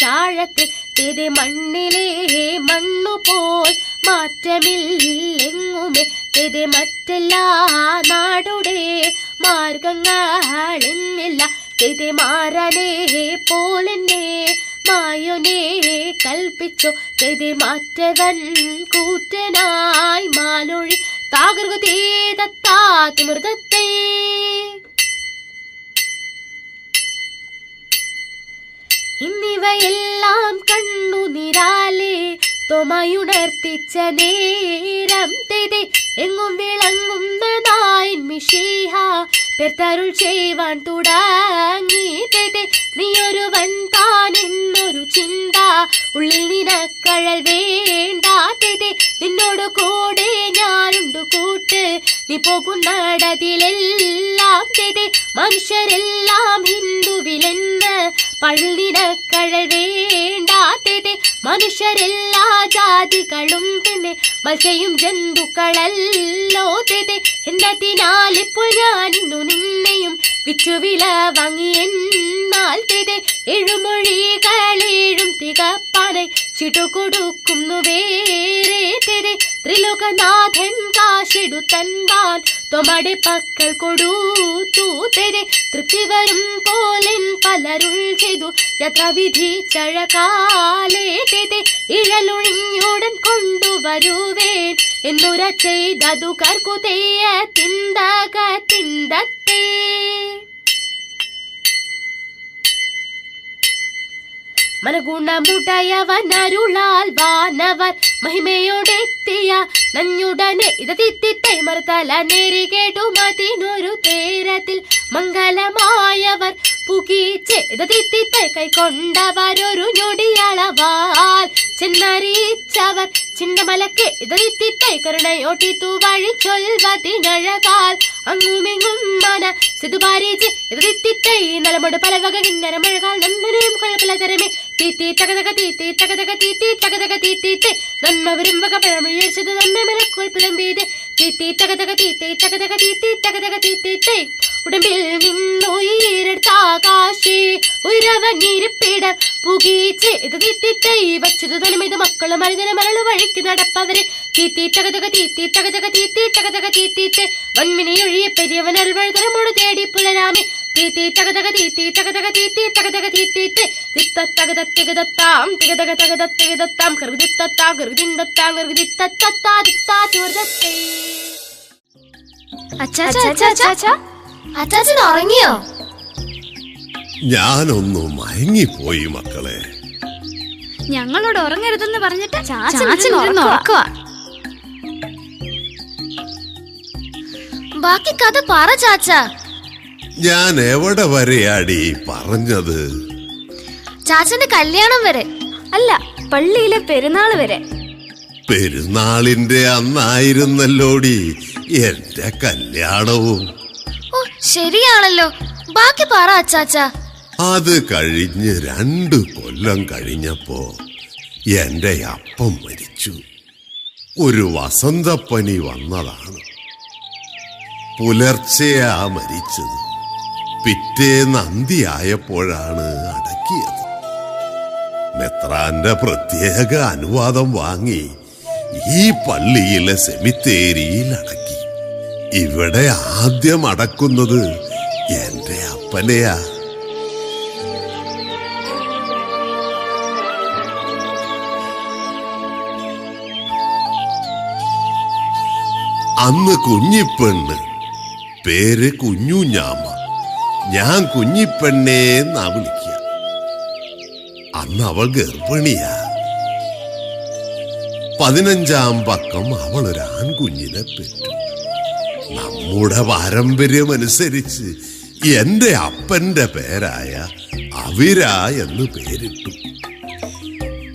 [SPEAKER 20] ചാഴത്തിൽ തെയ്തെ മണ്ണിലെ മണ്ണുപോൽ മാറ്റമില്ലെങ്ങുമേ തെയ്തെ മറ്റെല്ലാ നാടുടെ മാർഗങ്ങളെന്നില്ല തെയ്തെ മാറനേ പോലെന്നെ മായോനേ കൽപ്പിച്ചോ ചെയ്തേ മാറ്റവൻ കൂറ്റനായി മാലൊഴി താകൃതീതത്താതിമൃതത്തെ ഇന്നിവയെല്ലാം കണ്ണുനിരാലേ തോമയുണർത്തിച്ച നേരം തെതെ എങ്ങും വിളങ്ങുന്നതായി മിശിഹ പെർത്തരുൾ ചെയ്യുവാൻ തുടങ്ങി തെതെ നീയൊരുവൻ താൻ എന്നൊരു ചിന്ത ഉള്ളിൽ നിനക്കഴൽ വേണ്ട തെതെ നിന്നോട് കൂടെ ഞാനുണ്ട് കൂട്ട് നീ പോകുന്നിടത്തിലെല്ലാം തെതെ മനുഷ്യരെല്ലാം ഹിന്ദുവിലെന്ന് പഴൽ നിനക്കഴൽ വേണ്ട തെതെ മനുഷ്യരെല്ലാ ജാതികളും പിന്നെ മത്സ്യയും ജന്തുക്കളല്ലോ തെതെ എന്നതിനാൽ ഇപ്പോൾ ഞാൻ ഇന്നു നിന്നെയും വിറ്റുവില വാങ്ങി എന്നാൽ തെതെ എഴുമൊഴികളേഴും തികപ്പാനായി ചിട്ടുകൊടുക്കുന്നു വേറെ തെതെ ത്രിലോകനാഥൻ കാശെടുത്തൻപാൻ തൊമടെ പക്കൽ കൊടുത്തു തെതെ തൃപ്തി വരും പോലെൻ പലരുൾ ചെയ്തു യാത്രാവിധി ചഴകാലേ തെതെ ഇഴലൊഴിഞ്ഞുടൻ കൊണ്ടുവരുവേൻ എന്നുര ചെയ്തതു കർക്കുതെയ്യ തിന്തക തിന്തത്തേ മനഗുണമുടയവൻ അരുളാൽ വാനവർ മഹിമയോടെത്തിയ നഞ്ഞുടനെ ഇതത്തിത്തൈ മറുതല നേരികേടുമതിനൊരു തേരത്തിൽ മംഗലമായവർ പുകീച്ച് ഇതത്തിത്തൈ കൈക്കൊണ്ടവരൊരു ഞൊടിയളവാൽ ചെന്നറിയിച്ചവർ ചിന്തമലക്ക് ഇതത്തിത്തൈ കരുണയോട്ടിത്തു വഴി ചൊൽവതിനഴകാൽ അങ്ങുമിങ്ങും മന സിതുപാരിച്ച് ഇതത്തിത്തൈ നലമോട് പലവക കിന്നരമഴകാൽ നന്ദനയും കൊഴപ്പിലതരമേ തീത്തി തകതക തീത്തി തകതക തീത്തി തകതക തീത്തി നന്മ വരുമ്പക പഴമൊഴിയടിച്ചത് നമ്മെ മലക്കോൽ പുലമ്പീത് തീത്തി തകതക തീത്തി തകതക തീത്തി തകതക തീത്തി ഉടമ്പിൽ നിന്നുയിരെടുത്താകാശേ ഉയരവനിരിപ്പിടം പുകീച്ച് ഇത് തീത്തിത്തൈ വച്ചത് തനിമിത് മക്കളും മരുതന മരളു വഴിക്ക് നടപ്പവര് തീത്തി തകതക തീത്തി തകതക തീത്തി തകതക തീത്തി വൻവിനെയൊഴിയെ പെരിയവൻ അൽവഴുതരമോട് തേടി പുലരാമേ തീത്തി തകതക തീത്തി തകതക തീത്തി തകതക തീത്തി തിത്തത്തകതത്തികതത്താം തികതക തകതത്തികതത്താം കറുതിത്തത്താം കറുതിന്തത്താം കറുതിത്തത്താ ദിത്താ തീർത്തേ.
[SPEAKER 3] അച്ചാച്ചൻ ഉറങ്ങിയോ?
[SPEAKER 1] ഞാനൊന്നു മയങ്ങിപ്പോയി മക്കളെ.
[SPEAKER 2] ഞങ്ങളോട് ഉറങ്ങരുതെന്ന് പറഞ്ഞിട്ട് ചാച്ചൻ ഉറക്കുക.
[SPEAKER 3] ബാക്കി കഥ പറ ചാച്ച.
[SPEAKER 1] ഞാൻ എവിടെ വരെയാടി പറഞ്ഞത്?
[SPEAKER 3] ചാച്ചന്റെ കല്യാണം വരെ.
[SPEAKER 2] അല്ല, പള്ളിയിലെ പെരുന്നാള് വരെ.
[SPEAKER 1] പെരുന്നാളിന്റെ അന്നായിരുന്നല്ലോടി എന്റെ കല്യാണവും.
[SPEAKER 3] ഓ ശരിയാണല്ലോ. ബാക്കി പറ അച്ചാച്ച.
[SPEAKER 1] അത് കഴിഞ്ഞ് 2 കൊല്ലം കഴിഞ്ഞപ്പോ എന്റെ അപ്പം മരിച്ചു. ഒരു വസന്തപ്പനി വന്നതാണ്. പുലർച്ചെയാ മരിച്ചത്. പിറ്റേന്ന് അന്തിയായപ്പോഴാണ് അടക്കിയത്. മെത്രാന്റെ പ്രത്യേക അനുവാദം വാങ്ങി ഈ പള്ളിയിലെ സെമിത്തേരിയിൽ അടക്കി. ഇവിടെ ആദ്യം അടക്കുന്നത് എന്റെ അപ്പനെയാ. അന്ന് കുഞ്ഞിപ്പെണ്ണ്, പേര് കുഞ്ഞുഞ്ഞാമ. ഞാൻ കുഞ്ഞിപ്പെണ്ണേ എന്നാ വിളിക്കുക. അന്ന് അവൾ ഗർഭിണിയാ. 15-ാം പക്കം അവൾ ഒരു ആൺകുഞ്ഞിനെ പെറ്റു. നമ്മുടെ പാരമ്പര്യമനുസരിച്ച് എന്റെ അപ്പന്റെ പേരായ അവിര എന്ന് പേരിട്ടു.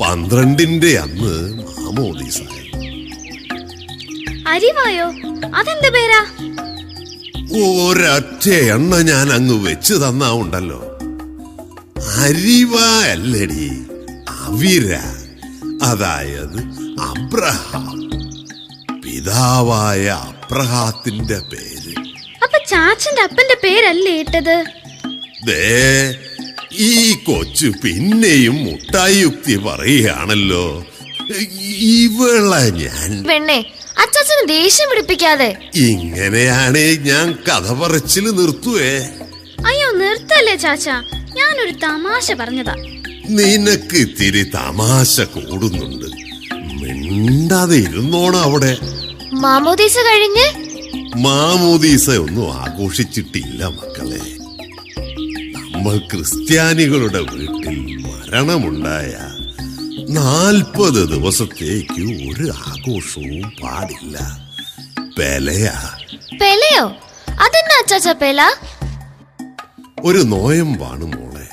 [SPEAKER 1] 12-ന്റെ അന്ന് മാമോദീസായി.
[SPEAKER 2] അരിവായോ? അതെന്ത് പേരാ?
[SPEAKER 1] ഒരൊറ്റ എണ്ണ ഞാൻ അങ്ങ് വെച്ച് തന്നാ ഉണ്ടല്ലോ. അരിവ അല്ലടി, അവിര. അതായത് അബ്രഹാം. പിതാവായ അബ്രഹാത്തിന്റെ പേര്.
[SPEAKER 2] അപ്പൊ ചാച്ചന്റെ അപ്പന്റെ പേരല്ലേ ഇട്ടത്?
[SPEAKER 1] ദേ, ഈ കൊച്ചു പിന്നെയും മുട്ടായുക്തി പറയുകയാണല്ലോ. ഇവളെ ഞാൻ
[SPEAKER 3] പെണ്ണെ, അച്ചാച്ചന് ദേഷ്യം പിടിപ്പിക്കാതെ.
[SPEAKER 1] ഇങ്ങനെയാണ് ഞാൻ കഥ പറച്ചില് നിർത്തുവേ.
[SPEAKER 2] അയ്യോ നിർത്തല്ലേ ചാച്ച, ഞാനൊരു തമാശ പറഞ്ഞതാ.
[SPEAKER 16] നിനക്ക് ഇത്തിരി തമാശ കൂടുന്നുണ്ട്. മിണ്ടാതെ ഇരുന്നോണം അവിടെ.
[SPEAKER 3] മാമോദീസ കഴിഞ്ഞ്
[SPEAKER 16] മാമോദീസ ഒന്നും ആഘോഷിച്ചിട്ടില്ല മക്കളെ. നമ്മൾ ക്രിസ്ത്യാനികളുടെ വീട്ടിൽ മരണമുണ്ടായ 40 ദിവസത്തേക്ക് ഒരു ആഘോഷവും പാടില്ല. പെലയാ.
[SPEAKER 3] പെലയോ? അതെന്നാ അച്ചാച്ച പെല?
[SPEAKER 16] ഒരു നോയമ്പാണ് മോളെ.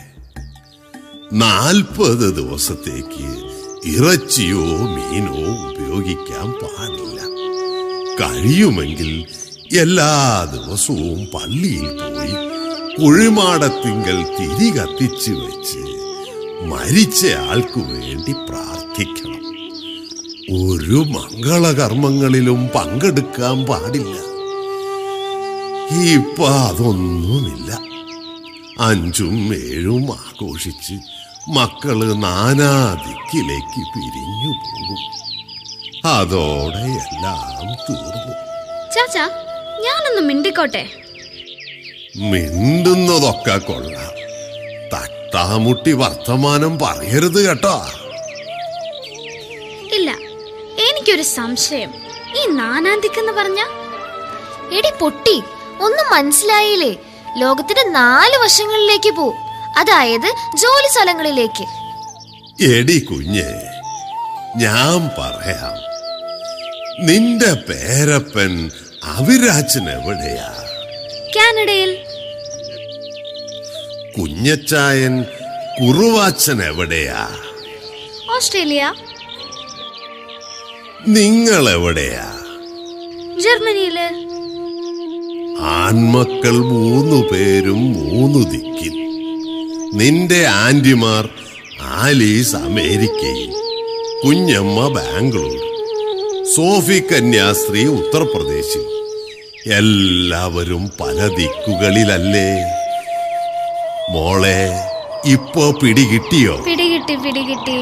[SPEAKER 16] 40 ദിവസത്തേക്ക് ഇറച്ചിയോ മീനോ ഉപയോഗിക്കാൻ പാടില്ല. കഴിയുമെങ്കിൽ എല്ലാ ദിവസവും പള്ളിയിൽ പോയി കുഴിമാടത്തിങ്കൽ തിരി കത്തിച്ച് വെച്ച് മരിച്ച ആൾക്കു വേണ്ടി പ്രാർത്ഥിക്കണം. ഒരു മംഗളകർമ്മങ്ങളിലും പങ്കെടുക്കാൻ പാടില്ല. ഇപ്പൊ അതൊന്നുമില്ല. 5ഉം 7ഉം ആഘോഷിച്ച് മക്കള് നാനാ ദിക്കിലേക്ക് പിരിഞ്ഞു പോകും. അതോടെ എല്ലാം തീർന്നു.
[SPEAKER 2] ചാച്ചാ, ഞാനൊന്ന് മിണ്ടിക്കോട്ടെ?
[SPEAKER 16] മിണ്ടുന്നതൊക്കെ കൊള്ളാം. തട്ടാമുട്ടി വർത്തമാനം പറയരുത് കേട്ടോ.
[SPEAKER 2] ഇല്ല, എനിക്കൊരു സംശയം. ഈ 4-ാം ദിക്കെന്ന് പറഞ്ഞ?
[SPEAKER 3] എടി പൊട്ടി, ഒന്നും മനസ്സിലായില്ലേ? ലോകത്തിന്റെ 4 വശങ്ങളിലേക്ക് പോ, അതായത് ജോലി സ്ഥലങ്ങളിലേക്ക്.
[SPEAKER 16] എടി കുഞ്ഞെ, ഞാൻ പറയാം. നിന്റെ പേരപ്പൻ അവിരാച്ചൻ എവിടെയാ?
[SPEAKER 2] കാനഡയിൽ.
[SPEAKER 16] കുഞ്ഞച്ചായൻ കുറുവാച്ചൻ എവിടെയാ?
[SPEAKER 2] ഓസ്ട്രേലിയ.
[SPEAKER 16] നിങ്ങൾ എവിടെയാ?
[SPEAKER 2] ജർമ്മനിയില്.
[SPEAKER 16] ആൺമക്കൾ 3 പേരും 3 ദിക്കിൽ. നിന്റെ ആന്റിമാർ ആലീസ് അമേരിക്കയിൽ, കുഞ്ഞമ്മ ബാംഗ്ലൂർ, സോഫി കന്യാസ്ത്രീ ഉത്തർപ്രദേശിൽ. എല്ലാവരും പല ദിക്കുകളിലല്ലേ മോളെ? ഇപ്പോ പിടികിട്ടിയോ?
[SPEAKER 2] പിടികിട്ടി.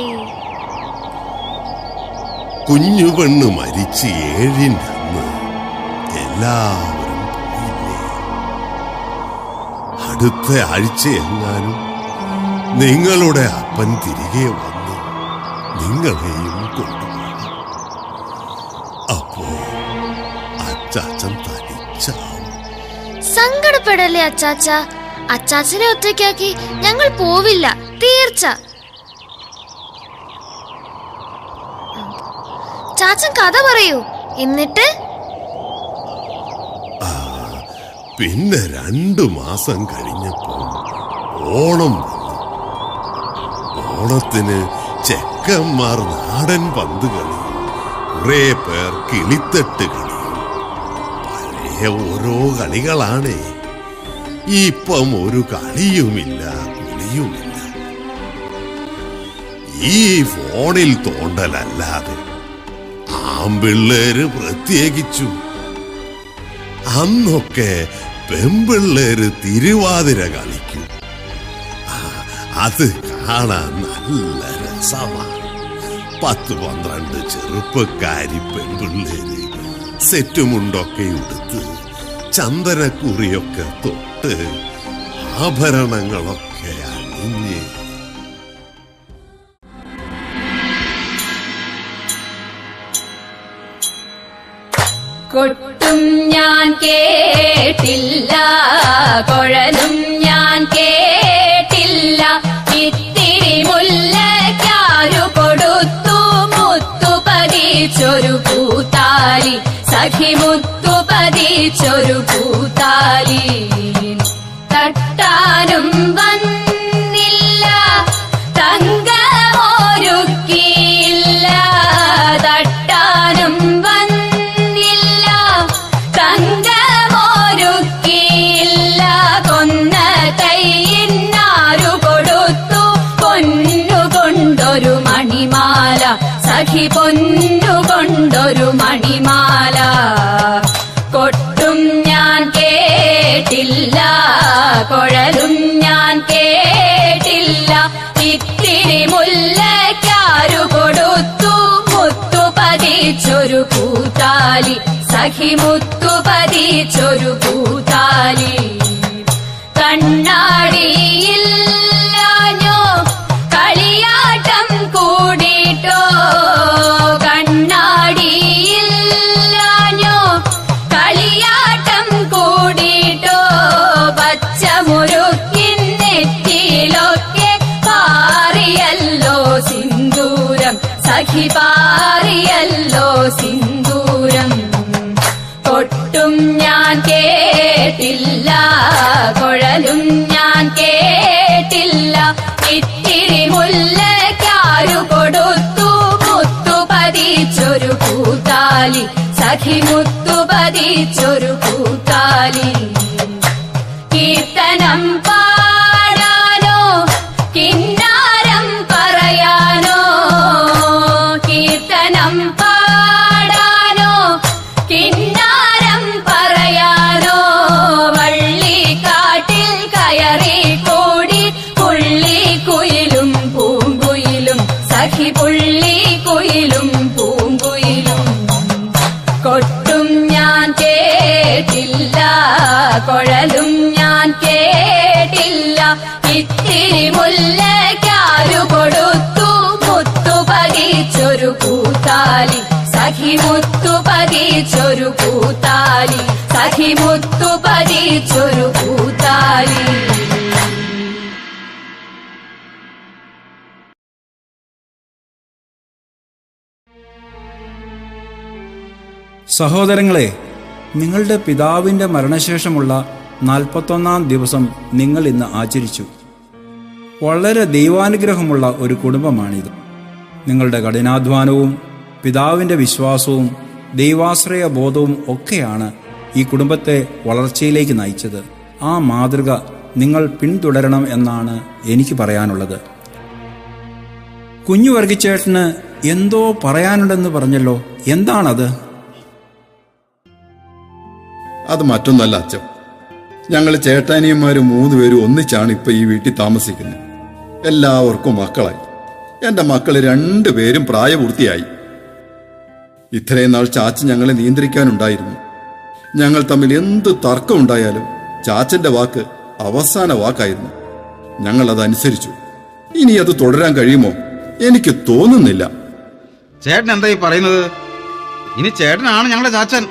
[SPEAKER 16] കുഞ്ഞു പെണ്ണ് മരിച്ച് 7ന്റെ അന്ന് എല്ലാവരും പോയില്ലേ? അടുത്ത ആഴ്ച എങ്ങാനും നിങ്ങളുടെ അപ്പൻ തിരികെ വന്ന് നിങ്ങളെയും കൊണ്ടുപോകും. അപ്പോ അച്ചാച്ചൻ തനിച്ചാവും.
[SPEAKER 3] സങ്കടപ്പെടല്ലേ അച്ചാച്ച. അച്ചാച്ചനെ ഒറ്റയ്ക്കാക്കി ഞങ്ങൾ പോവില്ല, തീർച്ച. ചാച്ചൻ കഥ പറയൂ, എന്നിട്ട്?
[SPEAKER 16] പിന്നെ 2 മാസം കഴിഞ്ഞപ്പോ ഓണം വന്നു. ഓണത്തിന് ചെക്കന്മാർ നാടൻ പന്ത് കളിയും, കുറെ പേർ കിളിത്തട്ട് കളിയും. പഴയ ഓരോ കളികളാണേ. ഇപ്പം ഒരു കളിയുമില്ല, കുളിയുമില്ല. ഈ ഫോണിൽ തോണ്ടലല്ലാതെ ആമ്പിള്ളേര് പ്രത്യേകിച്ചു. അന്നൊക്കെ പെമ്പിള്ളേര് തിരുവാതിര കളിക്കും. അത് കാണാൻ നല്ല രസമാണ്. 10-12 ചെറുപ്പക്കാരി പെൺപിള്ളേര് സെറ്റുമുണ്ടൊക്കെ ഉടുത്ത് ചന്ദനക്കുറിയൊക്കെ തൊട്ട് ആഭരണങ്ങളൊക്കെ അണിഞ്ഞ്.
[SPEAKER 21] കൊട്ടും ഞാൻ കേട്ടില്ല, കുഴലും ഞാൻ കേട്ടില്ല, ഇത്തിരി മുല്ലക്കാരു കൊടുത്തു മുത്തു പതിച്ചൊരു പൂത്താലി, സഖി മുത്തു പതിച്ചൊരു പൂത്താലി. തട്ടാനും വന്നില്ല, തങ്കമൊരുക്കിയില്ല, തട്ടാനും വന്നില്ല, തങ്കമൊരുക്കിയില്ല, കൊന്ന കൈയിന്നാരു കൊടുത്തു പൊന്നുകൊണ്ടൊരു മണിമാല, സഖി പൊന്നുകൊണ്ടൊരു മണിമാല. കൊട്ടും ഞാൻ കേട്ടില്ല, കുഴലും ഞാൻ കേട്ടില്ല, ഇത്തിരി മുല്ലക്കാരു കൊടുത്തു മുത്തു പതിച്ചൊരു പൂത്താലി, സഖി മുത്തു പതിച്ചൊരു പൂത്താലി. കണ്ണാടിയില്ലാഞ്ഞോ കളി കൊട്ടും ഞാൻ കേട്ടില്ല, കുഴലും ഞാൻ കേട്ടില്ല. ഇത്തിരി മുല്ലയ്ക്കാരു കൊടുത്തു മുത്തു പതിച്ചൊരു പൂത്താലി, സഖി മുത്തു പതിച്ചൊരു പൂത്താലി. കീർത്തനം പാടാനോ കിന്നാരം പറയാനോ, കീർത്തനം പാടാനോ കിന്നാരം പറയാനോ, വള്ളിക്കാട്ടിൽ കയറി കൂടി പുള്ളിക്കുയിലും പൂങ്കുയിലും, സഖി പുള്ളിക്കുയിലും പൂങ്കുയിലും. കൊട്ടും ഞാൻ കേട്ടില്ല, കുഴലും ഞാൻ കേട്ടില്ല. ഇത്തിരി മുല്ലയ്ക്കാരു കൊടുത്തു മുത്തു പതിച്ചൊരു പൂത്താലി, സഖി മുത്തു പതിച്ചൊരു പൂത്താലി, സഖി മുത്തു പതിച്ചൊരു പൂത്താലി.
[SPEAKER 5] സഹോദരങ്ങളെ, നിങ്ങളുടെ പിതാവിൻ്റെ മരണശേഷമുള്ള 41-ാം ദിവസം നിങ്ങൾ ഇന്ന് ആചരിച്ചു. വളരെ ദൈവാനുഗ്രഹമുള്ള ഒരു കുടുംബമാണിത്. നിങ്ങളുടെ കഠിനാധ്വാനവും പിതാവിൻ്റെ വിശ്വാസവും ദൈവാശ്രയ ബോധവും ഒക്കെയാണ് ഈ കുടുംബത്തെ വളർച്ചയിലേക്ക് നയിച്ചത്. ആ മാതൃക നിങ്ങൾ പിന്തുടരണം എന്നാണ് എനിക്ക് പറയാനുള്ളത്. കുഞ്ഞു വർഗിച്ചേട്ടന് എന്തോ പറയാനുണ്ടെന്ന് പറഞ്ഞല്ലോ, എന്താണത്?
[SPEAKER 8] അത് മറ്റൊന്നല്ല അച്ഛൻ, ഞങ്ങൾ ചേട്ടാനിയന്മാരും 3 പേരും ഒന്നിച്ചാണ് ഇപ്പൊ ഈ വീട്ടിൽ താമസിക്കുന്നത്. എല്ലാവർക്കും മക്കളായി. എന്റെ മക്കള് 2 പേരും പ്രായപൂർത്തിയായി. ഇത്രയും നാൾ ചാച്ചൻ ഞങ്ങളെ നിയന്ത്രിക്കാനുണ്ടായിരുന്നു. ഞങ്ങൾ തമ്മിൽ എന്ത് തർക്കം ഉണ്ടായാലും ചാച്ചന്റെ വാക്ക് അവസാന വാക്കായിരുന്നു. ഞങ്ങൾ അതനുസരിച്ചു. ഇനി അത് തുടരാൻ കഴിയുമോ എനിക്ക് തോന്നുന്നില്ല.
[SPEAKER 13] ചേട്ടൻ എന്താ ഈ പറയുന്നത്? ഇനി ചേട്ടനാണ് ഞങ്ങളുടെ ചാച്ചൻ.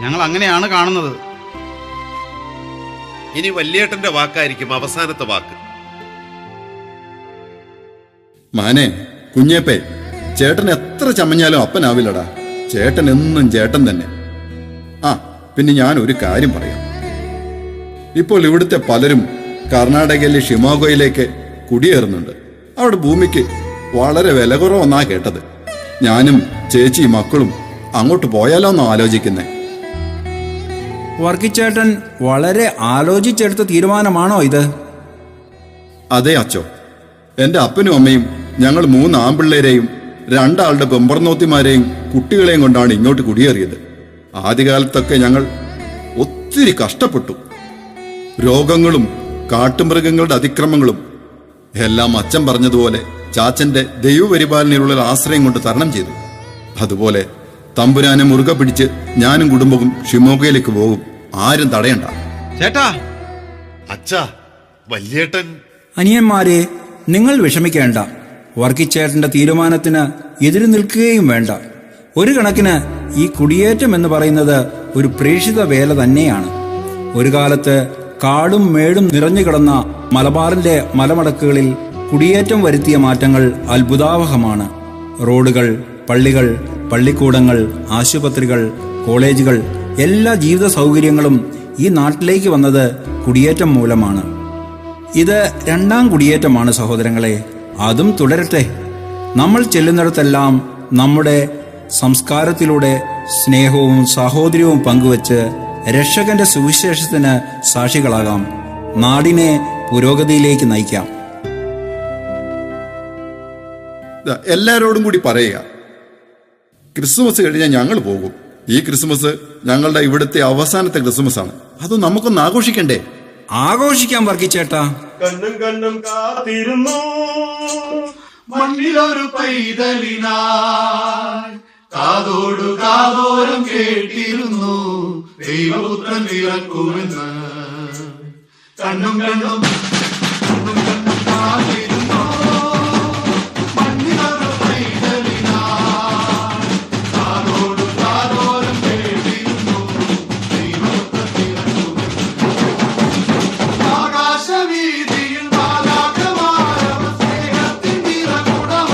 [SPEAKER 13] ഞങ്ങൾ അങ്ങനെയാണ് കാണുന്നത്.
[SPEAKER 16] ഇനി വല്യേട്ടന്റെ വാക്കായിരിക്കും അവസാനത്തെ വാക്ക്.
[SPEAKER 8] മാനെ, കുഞ്ഞേപ്പേ, ചേട്ടൻ എത്ര ചമഞ്ഞാലും അപ്പനാവില്ലടാ. ചേട്ടൻ എന്നും ചേട്ടൻ തന്നെ. ആ പിന്നെ ഞാൻ ഒരു കാര്യം പറയാം. ഇപ്പോൾ ഇവിടുത്തെ പലരും കർണാടകയിലെ ഷിമോഗോയിലേക്ക് കുടിയേറുന്നുണ്ട്. അവിടെ ഭൂമിക്ക് വളരെ വില കുറവെന്നാ കേട്ടത്. ഞാനും ചേച്ചി മക്കളും അങ്ങോട്ട് പോയാലോന്നോ ആലോചിക്കുന്നേ.
[SPEAKER 5] വർഗിച്ചേട്ടൻ വളരെ ആലോചിച്ചെടുത്ത തീരുമാനമാണോ ഇത്?
[SPEAKER 8] അതെ അച്ചോ. എന്റെ അപ്പനും അമ്മയും ഞങ്ങൾ 3 ആൺപിള്ളേരെയും 2 ആളുടെ പെമ്പർനോത്തിമാരെയും കുട്ടികളെയും കൊണ്ടാണ് ഇങ്ങോട്ട് കുടിയേറിയത്. ആദ്യകാലത്തൊക്കെ ഞങ്ങൾ ഒത്തിരി കഷ്ടപ്പെട്ടു. രോഗങ്ങളും കാട്ടുമൃഗങ്ങളുടെ അതിക്രമങ്ങളും എല്ലാം അച്ഛൻ പറഞ്ഞതുപോലെ ചാച്ചന്റെ ദൈവപരിപാലനയിലുള്ള ആശ്രയം കൊണ്ട് തരണം ചെയ്തു. അതുപോലെ തമ്പുരാനെ മുറുകെ പിടിച്ച് ഞാനും കുടുംബവും ഷിമോഗയിലേക്ക് പോകും. ആരും തടയണ്ട.
[SPEAKER 13] ചേട്ടാ,
[SPEAKER 16] അച്ഛാ, വല്യേട്ടൻ.
[SPEAKER 5] അനിയന്മാരെ, നിങ്ങൾ വിഷമിക്കേണ്ട. വർഗിച്ചേട്ടന്റെ തീരുമാനത്തിന് എതിര് നിൽക്കുകയും വേണ്ട. ഒരു കണക്കിന് ഈ കുടിയേറ്റം എന്ന് പറയുന്നത് ഒരു പ്രേക്ഷിത വേല തന്നെയാണ്. ഒരു കാലത്ത് കാടും മേടും നിറഞ്ഞു കിടന്ന മലബാറിന്റെ മലമടക്കുകളിൽ കുടിയേറ്റം വരുത്തിയ മാറ്റങ്ങൾ അത്ഭുതാവഹമാണ്. റോഡുകൾ, പള്ളികൾ, പള്ളിക്കൂടങ്ങൾ, ആശുപത്രികൾ, കോളേജുകൾ, എല്ലാ ജീവിത സൗകര്യങ്ങളും ഈ നാട്ടിലേക്ക് വന്നത് കുടിയേറ്റം മൂലമാണ്. ഇത് 2ാം കുടിയേറ്റമാണ് സഹോദരങ്ങളെ. അതും തുടരട്ടെ. നമ്മൾ ചെല്ലുന്നിടത്തെല്ലാം നമ്മുടെ സംസ്കാരത്തിലൂടെ സ്നേഹവും സാഹോദര്യവും പങ്കുവച്ച് രക്ഷകന്റെ സുവിശേഷത്തിന് സാക്ഷികളാകാം. നാടിനെ പുരോഗതിയിലേക്ക് നയിക്കാം.
[SPEAKER 8] എല്ലാരോടും കൂടി പറയുക, ക്രിസ്മസ് കഴിഞ്ഞാൽ ഞങ്ങൾ പോകും. ഈ ക്രിസ്മസ് ഞങ്ങളുടെ ഇവിടുത്തെ അവസാനത്തെ ക്രിസ്മസ് ആണ്. അത് നമുക്കൊന്ന് ആഘോഷിക്കണ്ടേ?
[SPEAKER 5] ആഘോഷിക്കാൻ വർഗിച്ചേട്ടാ.
[SPEAKER 22] കണ്ണും കണ്ണും കാത്തിരുന്നു മണ്ണിലൊരു പൈതലിനായി, കാതോടു കാതോരം കേട്ടിരുന്നു ദൈവപുത്രൻ പിറക്കുമെന്ന്. കണ്ണും കണ്ണും കണ്ണും കണ്ണും കാത്തിരുന്നു മണ്ണിലൊരു പൈതലിനായി, കാതോടു കാതോരം കേട്ടിരുന്നു ദൈവപുത്രൻ പിറക്കുമെന്ന്. ആകാശവീതിയിൽ മാലാഖമാരവർ സ്നേഹത്തിൻ നിറകുടമായി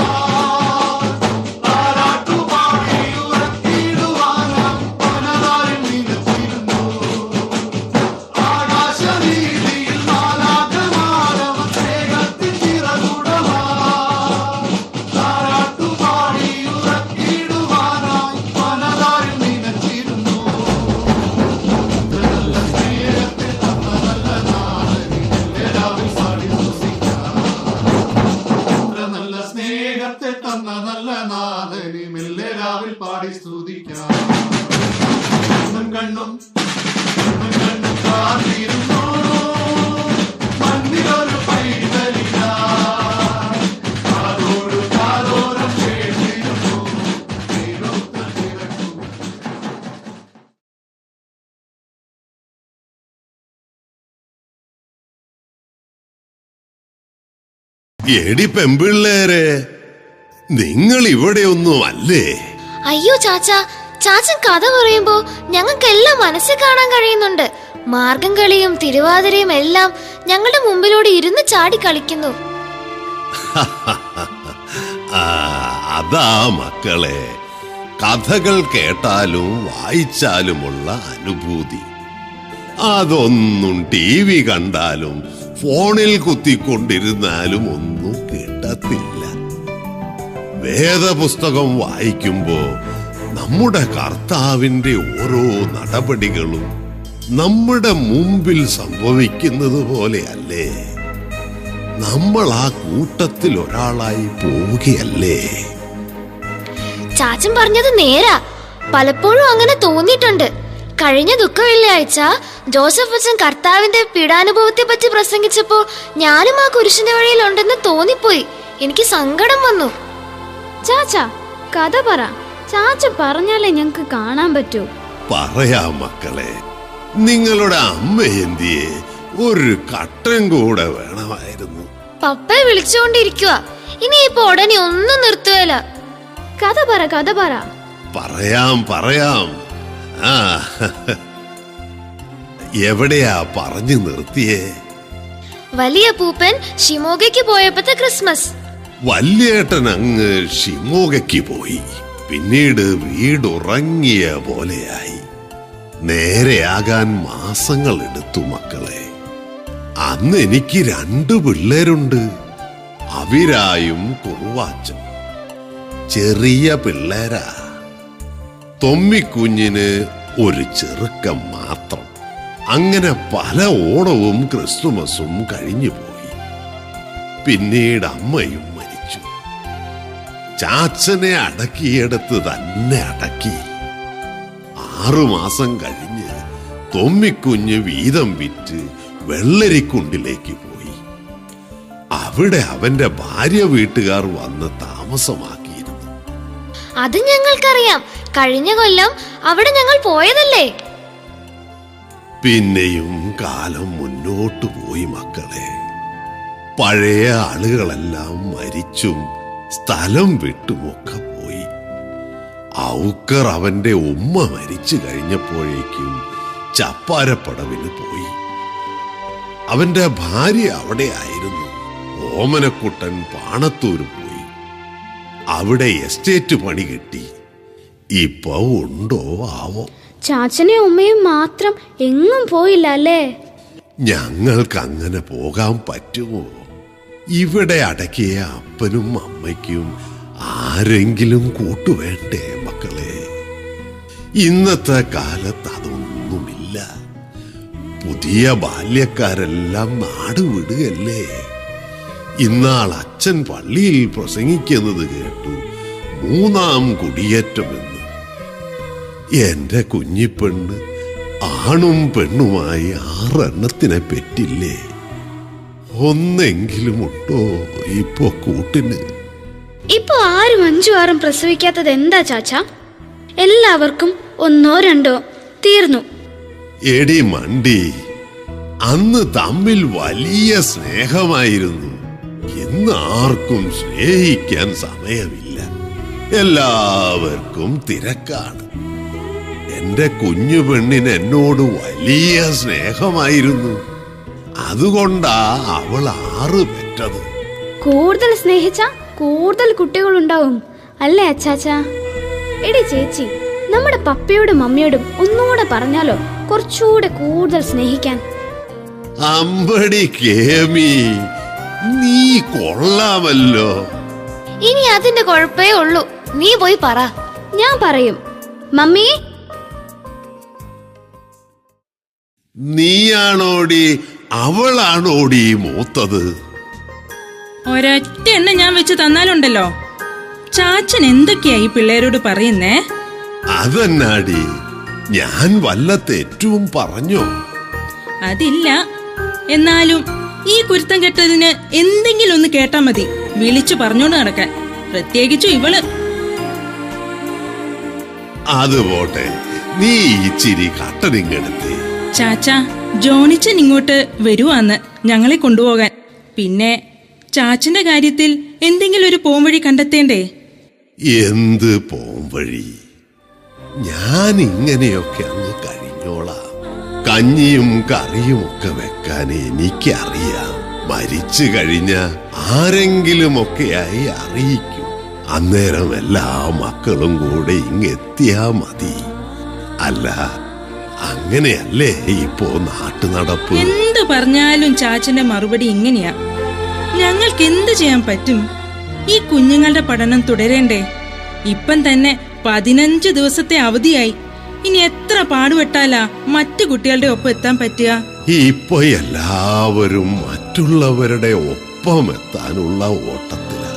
[SPEAKER 22] താരാട്ടുപാടി ഉറക്കിടുവാനായി പനതാരിൽ കണ്ണും കണ്ണും കാത്തിരുന്നു മണ്ണിലൊരു പൈതലിന കാതോട് കാതോരം കേട്ടിരുന്നു
[SPEAKER 1] എടി പെമ്പിള്ളേരെ, നിങ്ങൾ ഇവിടെയൊന്നും അല്ലേ?
[SPEAKER 3] അയ്യോ ചാച്ചാ, ചാച്ചൻ കഥ പറയുമ്പോ ഞങ്ങൾക്കെല്ലാം മനസ്സിൽ കാണാൻ കഴിയുന്നുണ്ട്. മാർഗം കളിയും തിരുവാതിരയും എല്ലാം ഞങ്ങളുടെ മുമ്പിലൂടെ ഇരുന്ന് ചാടി കളിക്കുന്നു.
[SPEAKER 1] അതാ മക്കളെ, കഥകൾ കേട്ടാലും വായിച്ചാലുമുള്ള അനുഭൂതി. അതൊന്നും TV കണ്ടാലും ഫോണിൽ കുത്തിക്കൊണ്ടിരുന്നാലും ഒന്നും കിട്ടത്തില്ല. വേദപുസ്തകം വായിക്കുമ്പോ നമ്മുടെ കർത്താവിന്റെ ഓരോ നടപടികളും നമ്മുടെ മുമ്പിൽ സംഭവിക്കുന്നത് പോലെയല്ലേ? നമ്മൾ ആ കൂട്ടത്തിൽ ഒരാളായി പോവുകയല്ലേ?
[SPEAKER 3] ചാച്ചൻ പറഞ്ഞത് നേരാ. പലപ്പോഴും അങ്ങനെ തോന്നിയിട്ടുണ്ട്. കഴിഞ്ഞ ദുഃഖ വെള്ളിയാഴ്ച ജോസഫ് അച്ഛൻ കർത്താവിന്റെ പീഡാനുഭവത്തെ പറ്റി പ്രസംഗിച്ചപ്പോ ഞാനും ആ കുരിശിന്റെ വഴിയിലുണ്ടെന്ന് തോന്നിപ്പോയി. എനിക്ക് സങ്കടം വന്നു.
[SPEAKER 2] ചാച്ചാ, കഥ പറ. ചാച്ച പറഞ്ഞാലേ ഞങ്ങക്ക് കാണാൻ പറ്റൂ.
[SPEAKER 1] പറയാം മക്കളെ. നിങ്ങളുടെ അമ്മ എന്തിയെ? ഒരു കട്ടൻ കൂടെ വേണമായിരുന്നു.
[SPEAKER 3] പപ്പയെ വിളിച്ചുകൊണ്ടിരിക്കുക. ഇനിയിപ്പോ ഉടനെ ഒന്നും നിർത്തുകയില്ല.
[SPEAKER 2] കഥ പറ, കഥ പറ.
[SPEAKER 1] പറയാം. ആ, എവിടെയാ പറഞ്ഞു നിർത്തിയേ?
[SPEAKER 3] വലിയ പൂപ്പൻ ഷിമോഗയ്ക്ക് പോയപ്പോഴത്തെ ക്രിസ്മസ്.
[SPEAKER 1] വല്യേട്ടൻ അങ്ങ് ഷിമോഗയ്ക്ക് പോയി. പിന്നീട് വീടുറങ്ങിയ പോലെയായി. നേരെയാകാൻ മാസങ്ങൾ എടുത്തു മക്കളെ. അന്ന് എനിക്ക് 2 പിള്ളേരുണ്ട്, അവിരായും കുറുവാച്ചും. ചെറിയ പിള്ളേരാ. തൊമ്മിക്കുഞ്ഞിന് ഒരു ചെറുക്കം മാത്രം. അങ്ങനെ പല ഓണവും ക്രിസ്തുമസും കഴിഞ്ഞു പോയി. പിന്നീട് അമ്മയും മരിച്ചു. ചാച്ചനെ അടക്കിയെടുത്ത് തന്നെ അടക്കി. 6 മാസം കഴിഞ്ഞ് തൊമ്മിക്കുഞ്ഞ് വീതം വിറ്റ് വെള്ളരിക്കുണ്ടിലേക്ക് പോയി. അവിടെ അവന്റെ ഭാര്യ വീട്ടുകാർ വന്ന് താമസമാക്കിയിരുന്നു.
[SPEAKER 3] അത് ഞങ്ങൾക്കറിയാം. കഴിഞ്ഞ കൊല്ലം അവിടെ ഞങ്ങൾ പോയതല്ലേ.
[SPEAKER 1] പിന്നെയും കാലം മുന്നോട്ടു പോയി മക്കളെ. പഴയ ആളുകളെല്ലാം മരിച്ചും സ്ഥലം വിട്ടുമൊക്കെ പോയി. ഔക്കർ അവന്റെ ഉമ്മ മരിച്ചു കഴിഞ്ഞപ്പോഴേക്കും ചപ്പാരപ്പടവിന് പോയി. അവന്റെ ഭാര്യ അവിടെ ആയിരുന്നു. ഓമനക്കുട്ടൻ പാണത്തൂർ പോയി. അവിടെ എസ്റ്റേറ്റ് പണി കിട്ടി. ഇപ്പൊ ഉണ്ടോ ആവോ?
[SPEAKER 2] ചാച്ചനെയും ഉമ്മയും മാത്രം എങ്ങും പോയില്ല അല്ലേ?
[SPEAKER 1] ഞങ്ങൾക്ക് അങ്ങനെ പോകാൻ പറ്റുമോ? ഇവിടെ അടക്കിയ അപ്പനും അമ്മയ്ക്കും ആരെങ്കിലും കൂട്ടുവേണ്ടേ മക്കളെ? ഇന്നത്തെ കാലത്ത് അതൊന്നുമില്ല. പുതിയ ബാല്യക്കാരെല്ലാം നാട് വിടുകയല്ലേ. ഇന്നാൾ അച്ഛൻ പള്ളിയിൽ പ്രസംഗിക്കുന്നത് കേട്ടു, 3ാം കുടിയേറ്റമെന്ന്. എന്റെ കുഞ്ഞിപ്പെണ്ണ് ആണും പെണ്ണുമായി 6 എണ്ണത്തിനെ പെറ്റില്ലേ? ഒന്നെങ്കിലും ഉണ്ടോ ഇപ്പൊ കൂട്ടിന്?
[SPEAKER 2] ഇപ്പൊ ആരും 5ഉം 6ഉം പ്രസവിക്കാത്തത് എന്താ ചാച്ചാ? എല്ലാവർക്കും 1ഓ 2ഓ തീർന്നു.
[SPEAKER 1] എടി മണ്ടി, അന്ന് തമ്മിൽ വലിയ സ്നേഹമായിരുന്നു. ഇന്ന് ആർക്കും സ്നേഹിക്കാൻ സമയമില്ല. എല്ലാവർക്കും തിരക്കാണ്. എന്റെ കുഞ്ഞു പെണ്ണിന് എന്നോട് വലിയ സ്നേഹമായിരുന്നു. അതുകൊണ്ടാ അവൾ 6 പെറ്റത്.
[SPEAKER 2] കൂടുതൽ സ്നേഹിച്ച കൂടുതൽ കുട്ടികളുണ്ടാവും അല്ലേ അച്ചാച്ചാ? എടി ചേച്ചി, നമ്മുടെ പപ്പയോടും മമ്മിയോടും ഒന്നുകൂടെ പറഞ്ഞാലോ, കുറച്ചുകൂടെ കൂടുതൽ സ്നേഹിക്കാൻ.
[SPEAKER 1] അമ്പടി കേമി, നീ കൊള്ളാമല്ലോ.
[SPEAKER 3] ഇനി അതിന്റെ കുഴപ്പേ ഉള്ളൂ. നീ പോയി പറ.
[SPEAKER 2] ഞാൻ പറയും. മമ്മി,
[SPEAKER 1] നീയാണോടി അവളാണോടി മൂത്തത്?
[SPEAKER 14] ഒരൊറ്റ എണ്ണ ഞാൻ വെച്ച് തന്നാലുണ്ടല്ലോ. ചാച്ചൻ എന്തൊക്കെയാ ഈ പിള്ളേരോട് പറയുന്നേ?
[SPEAKER 1] അതെന്നാടി, ഞാൻ വല്ല തെറ്റും പറഞ്ഞോ?
[SPEAKER 14] അതില്ല. എന്നാലും ഈ കുരുത്തം കെട്ടതിന് എന്തെങ്കിലും ഒന്ന് കേട്ടാ മതി വിളിച്ചു പറഞ്ഞോണ്ട് നടക്കാൻ, പ്രത്യേകിച്ചും ഇവള്.
[SPEAKER 1] അത് പോട്ടെ, നീ ഇച്ചിരി കട്ടനിങ്ങെടുത്തേ.
[SPEAKER 14] ചാച്ചാ, ജോണിച്ചൻ ഇങ്ങോട്ട് വരുവാന്ന് ഞങ്ങളെ കൊണ്ടുപോകാൻ. പിന്നെ ചാച്ചന്റെ കാര്യത്തിൽ എന്തെങ്കിലും ഒരു പോംവഴി കണ്ടെത്തേണ്ടേ?
[SPEAKER 1] എന്ത് പോംവഴി? ഞാൻ ഇങ്ങനെയൊക്കെ അങ്ങ് കഴിഞ്ഞോളാം. കഞ്ഞിയും കറിയും ഒക്കെ വെക്കാൻ എനിക്കറിയാം. മരിച്ചു കഴിഞ്ഞ ആരെങ്കിലുമൊക്കെയായി അറിയിക്കും. അന്നേരം എല്ലാ മക്കളും കൂടെ ഇങ്ങെത്തിയാ മതി. അല്ല, അങ്ങനെയല്ലേ ഇപ്പോ നാട്ടു നടപ്പ്?
[SPEAKER 14] എന്ത് പറഞ്ഞാലും ചാച്ചന്റെ മറുപടി ഇങ്ങനെയാ. ഞങ്ങൾക്ക് എന്ത് ചെയ്യാൻ പറ്റും? ഈ കുഞ്ഞുങ്ങളുടെ പഠനം തുടരണ്ടേ? ഇപ്പം തന്നെ 15 ദിവസത്തെ അവധിയായി. ഇനി എത്ര പാടുപെട്ടാലാ മറ്റു കുട്ടികളുടെ ഒപ്പം എത്താൻ പറ്റുക?
[SPEAKER 1] ഇപ്പൊ എല്ലാവരും മറ്റുള്ളവരുടെ ഒപ്പം എത്താനുള്ള ഓട്ടത്തിലാ.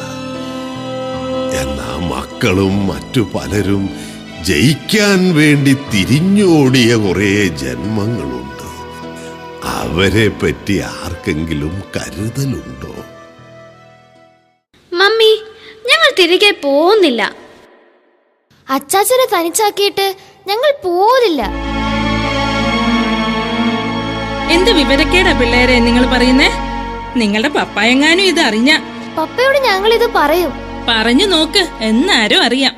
[SPEAKER 1] എന്നാ മക്കളും മറ്റു പലരും ജയിക്കാൻ വേണ്ടി തിരിഞ്ഞോടിയ കുറെ ജന്മങ്ങളുണ്ട്. അവരെ പറ്റി ആർക്കെങ്കിലും കരുതലുണ്ടോ?
[SPEAKER 2] മമ്മി, ഞങ്ങൾ തിരികെ പോകുന്നില്ല.
[SPEAKER 3] അച്ചാച്ചനെ തനിച്ചാക്കിയിട്ട് ഞങ്ങൾ പോരില്ല.
[SPEAKER 14] എന്ത് വിവരക്കേടാ പിള്ളേരെ നിങ്ങൾ പറയുന്നേ? നിങ്ങളുടെ പപ്പായെങ്ങാനും ഇത് അറിഞ്ഞ
[SPEAKER 3] പപ്പയോട് ഞങ്ങൾ ഇത് പറയും.
[SPEAKER 14] പറഞ്ഞു നോക്ക്, എന്നാരും അറിയാം.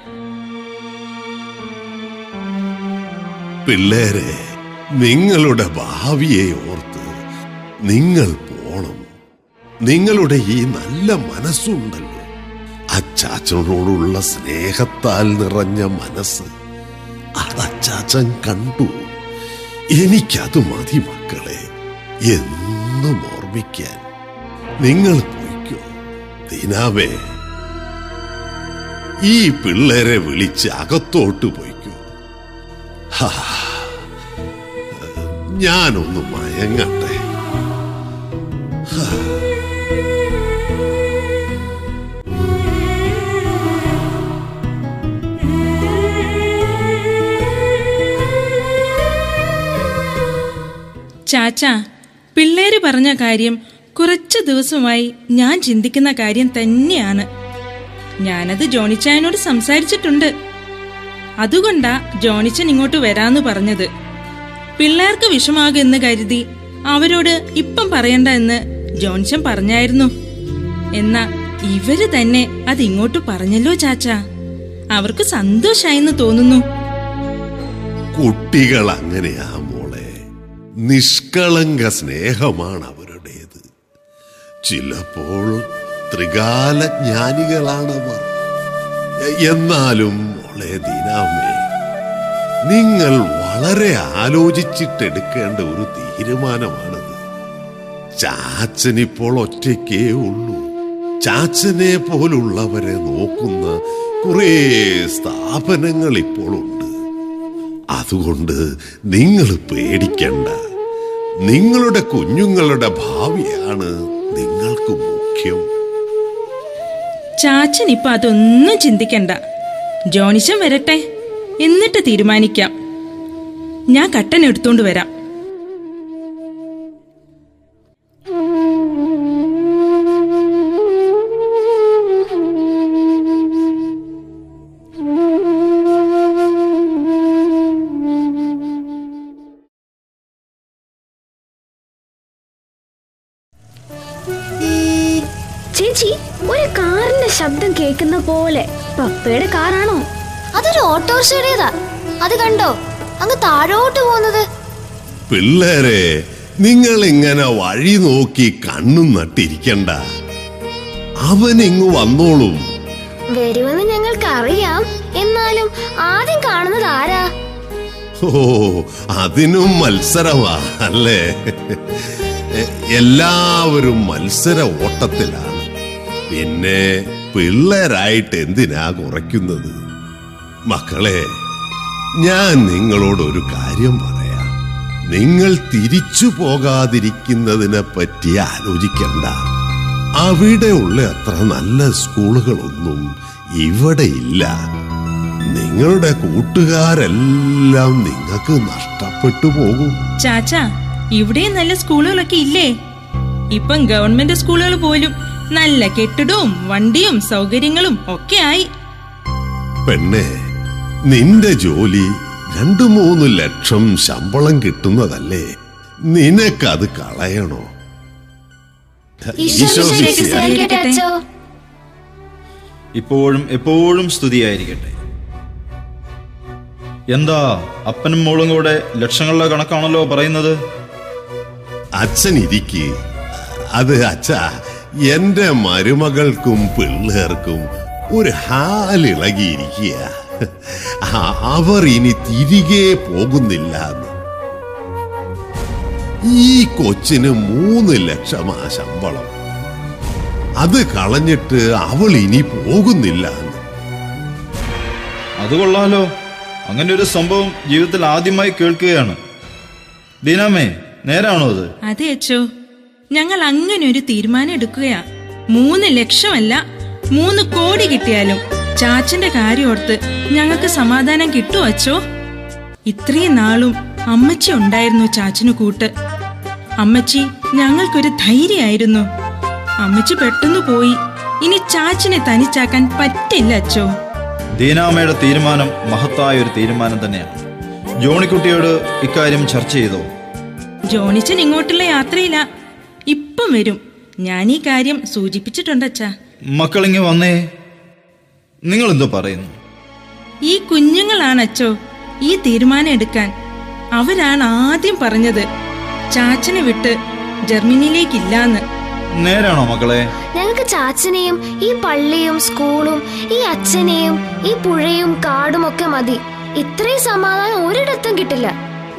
[SPEAKER 1] പിള്ളേരെ, നിങ്ങളുടെ ഭാവിയെ ഓർത്ത് നിങ്ങൾ പോണം. നിങ്ങളുടെ ഈ നല്ല മനസ്സുണ്ടല്ലോ, അച്ചാച്ചനോടുള്ള സ്നേഹത്താൽ നിറഞ്ഞ മനസ്സ്, അത് അച്ചാച്ചൻ കണ്ടു. എനിക്കത് മതി മക്കളെ, എന്നും ഓർമ്മിക്കാൻ. നിങ്ങൾ പോയിക്കോ. ദീനാവേ, ഈ പിള്ളേരെ വിളിച്ച് അകത്തോട്ട് പോയിക്കോ. ഞാനൊന്ന് മയങ്ങട്ടെ.
[SPEAKER 14] ചാച്ചാ, പിള്ളേര് പറഞ്ഞ കാര്യം കുറച്ചു ദിവസമായി ഞാൻ ചിന്തിക്കുന്ന കാര്യം തന്നെയാണ്. ഞാനത് ജോണിച്ചായനോട് സംസാരിച്ചിട്ടുണ്ട്. അതുകൊണ്ടാ ജോണിച്ചൻ ഇങ്ങോട്ട് വരാന്ന് പറഞ്ഞത്. പിള്ളേർക്ക് വിഷമാകുമെന്ന് കരുതി അവരോട് ഇപ്പം പറയണ്ട എന്ന് ജോൺസൺ പറഞ്ഞായിരുന്നു. എന്നാ ഇവര് തന്നെ അത് ഇങ്ങോട്ട് പറഞ്ഞല്ലോ ചാച്ചാ. അവർക്ക് സന്തോഷായെന്ന് തോന്നുന്നു.
[SPEAKER 1] കുട്ടികൾ അങ്ങനെയാ മോളെ, നിഷ്കളങ്ക സ്നേഹമാണ് അവരുടേത്. ചിലപ്പോൾ ത്രികാലജ്ഞാനികളാണവർ. എന്നാലും മോളെ ദീനാമേ, നിങ്ങൾ വളരെ ആലോചിച്ചിട്ടെടുക്കേണ്ട ഒരു തീരുമാനമാണത്. ചാച്ചനിപ്പോൾ ഒറ്റയ്ക്കേ ഉള്ളൂ. ചാച്ചനെ പോലുള്ളവരെ നോക്കുന്ന കുറേ സ്ഥാപനങ്ങൾ ഇപ്പോൾ ഉണ്ട്. അതുകൊണ്ട് നിങ്ങൾ പേടിക്കണ്ട. നിങ്ങളുടെ കുഞ്ഞുങ്ങളുടെ ഭാവിയാണ് നിങ്ങൾക്ക് മുഖ്യം.
[SPEAKER 14] ചാച്ചൻ ഇപ്പൊ അതൊന്നും ചിന്തിക്കണ്ട. ജോണിച്ചൻ വരട്ടെ, എന്നിട്ട് തീരുമാനിക്കാം. ഞാൻ കട്ടൻ എടുത്തോണ്ട് വരാം.
[SPEAKER 2] ചേച്ചി, ഒരു കാറിന്റെ ശബ്ദം കേൾക്കുന്ന പോലെ. പപ്പയുടെ കാറാണോ?
[SPEAKER 3] അതൊരു ഓട്ടോറിക്ഷയുടേതാ. അത് കണ്ടോ, അങ്ങ് താഴോട്ട് പോകുന്നത്.
[SPEAKER 1] പിള്ളേരെ, നിങ്ങൾ ഇങ്ങനെ വഴി നോക്കി കണ്ണും നട്ടിരിക്കണ്ട. അവൻ ഇങ്ങ് വന്നോളും.
[SPEAKER 3] വരുമെന്ന് ഞങ്ങൾക്ക് അറിയാം. എന്നാലും ആദ്യം കാണുന്നത് ആരാ?
[SPEAKER 1] ഓ, അതിനും മത്സരമാ അല്ലേ? എല്ലാവരും മത്സര ഓട്ടത്തിലാണ്. പിന്നെ പിള്ളേരായിട്ട് എന്തിനാ കുറയ്ക്കുന്നത്? മക്കളെ, ഞാൻ നിങ്ങളോടൊരു കാര്യം പറയാം. നിങ്ങൾ തിരിച്ചു പോകാതിരിക്കുന്നതിനെ പറ്റി ആലോചിക്കണ്ട. അവിടെ ഉള്ള അത്ര നല്ല സ്കൂളുകളൊന്നും ഇവിടെ ഇല്ല. നിങ്ങളുടെ കൂട്ടുകാരെല്ലാം നിങ്ങൾക്ക് നഷ്ടപ്പെട്ടു പോകും.
[SPEAKER 14] ചാച്ചാ, ഇവിടെ നല്ല സ്കൂളുകളൊക്കെ ഇല്ലേ? ഇപ്പം ഗവൺമെന്റ് സ്കൂളുകൾ പോലും നല്ല കെട്ടിടവും വണ്ടിയും സൗകര്യങ്ങളും ഒക്കെ ആയി.
[SPEAKER 1] പെണ്ണെ, നിന്റെ ജോലി 2-3 ലക്ഷം ശമ്പളം കിട്ടുന്നതല്ലേ? നിനക്കത് കളയണോ? ഈശോ മിശിഹായ്ക്ക്
[SPEAKER 13] ഇപ്പോഴും എപ്പോഴും സ്തുതിയായിരിക്കട്ടെ. എന്താ അപ്പനും മോളും കൂടെ ലക്ഷങ്ങളുടെ കണക്കാണല്ലോ പറയുന്നത്?
[SPEAKER 1] അച്ഛൻ ഇരിക്ക്. അത് അച്ഛാ, എന്റെ മരുമകൾക്കും പിള്ളേർക്കും ഒരു ഹാലിളകിയിരിക്കുക. അവർ ഇനി തിരികെ പോകുന്നില്ല. ഈ കൊച്ചിന് 3 ലക്ഷമാ ശമ്പളം. അത് കളഞ്ഞിട്ട് അവൾ ഇനി പോകുന്നില്ല.
[SPEAKER 13] അത് കൊള്ളാലോ. അങ്ങനെ ഒരു സംഭവം ജീവിതത്തിൽ ആദ്യമായി കേൾക്കുകയാണ്. ദീനാമേ, നേരാണോ അത്?
[SPEAKER 14] അതെ അച്ചോ, ഞങ്ങൾ അങ്ങനെ ഒരു തീരുമാനം എടുക്കുകയാ. 3 ലക്ഷമല്ല, 3 കോടി കിട്ടിയാലും ചാച്ചന്റെ കാര്യം ഓർത്ത് ഞങ്ങൾക്ക് സമാധാനം കിട്ടുമോ അച്ചോ? ഇത്രയും നാളും അമ്മച്ചി ഉണ്ടായിരുന്നു ചാച്ചന് കൂട്ട്. അമ്മച്ചി ഞങ്ങൾക്കൊരു ധൈര്യമായിരുന്നു. അമ്മച്ചി പെട്ടെന്ന് പോയി. ഇനി ചാച്ചനെ തനിച്ചാക്കാൻ പറ്റില്ല അച്ചോ.
[SPEAKER 13] ദീനാമയുടെ തീരുമാനം മഹത്തായ ഒരു തീരുമാനം തന്നെയാണ്. ജോണിക്കുട്ടിയോട് ഇക്കാര്യം ചർച്ച ചെയ്തോ?
[SPEAKER 14] ജോണിച്ചൻ ഇങ്ങോട്ടുള്ള യാത്രയില്ല, ഇപ്പം വരും. ഞാൻ ഈ കാര്യം സൂചിപ്പിച്ചിട്ടുണ്ട് അച്ഛാ.
[SPEAKER 13] മക്കളിങ്ങ് വന്നേ. നിങ്ങൾ എന്തോ പറയുന്നു?
[SPEAKER 14] ഈ കുഞ്ഞുങ്ങളാണ് അച്ചോ ഈ തീരുമാനം എടുക്കാൻ. അവരാണ് ആദ്യം പറഞ്ഞത് ചാച്ചനെ വിട്ട് ജർമ്മനിയിലേക്കില്ലാന്ന്.
[SPEAKER 13] നേരാണോ മക്കളെ?
[SPEAKER 3] ഞങ്ങൾക്ക് ചാച്ചനെയും ഈ പള്ളിയും സ്കൂളും ഈ അച്ഛനെയും ഈ പുഴയും കാടും ഒക്കെ മതി. ഇത്രയും സമാധാനം ഒരിടത്തും കിട്ടില്ല.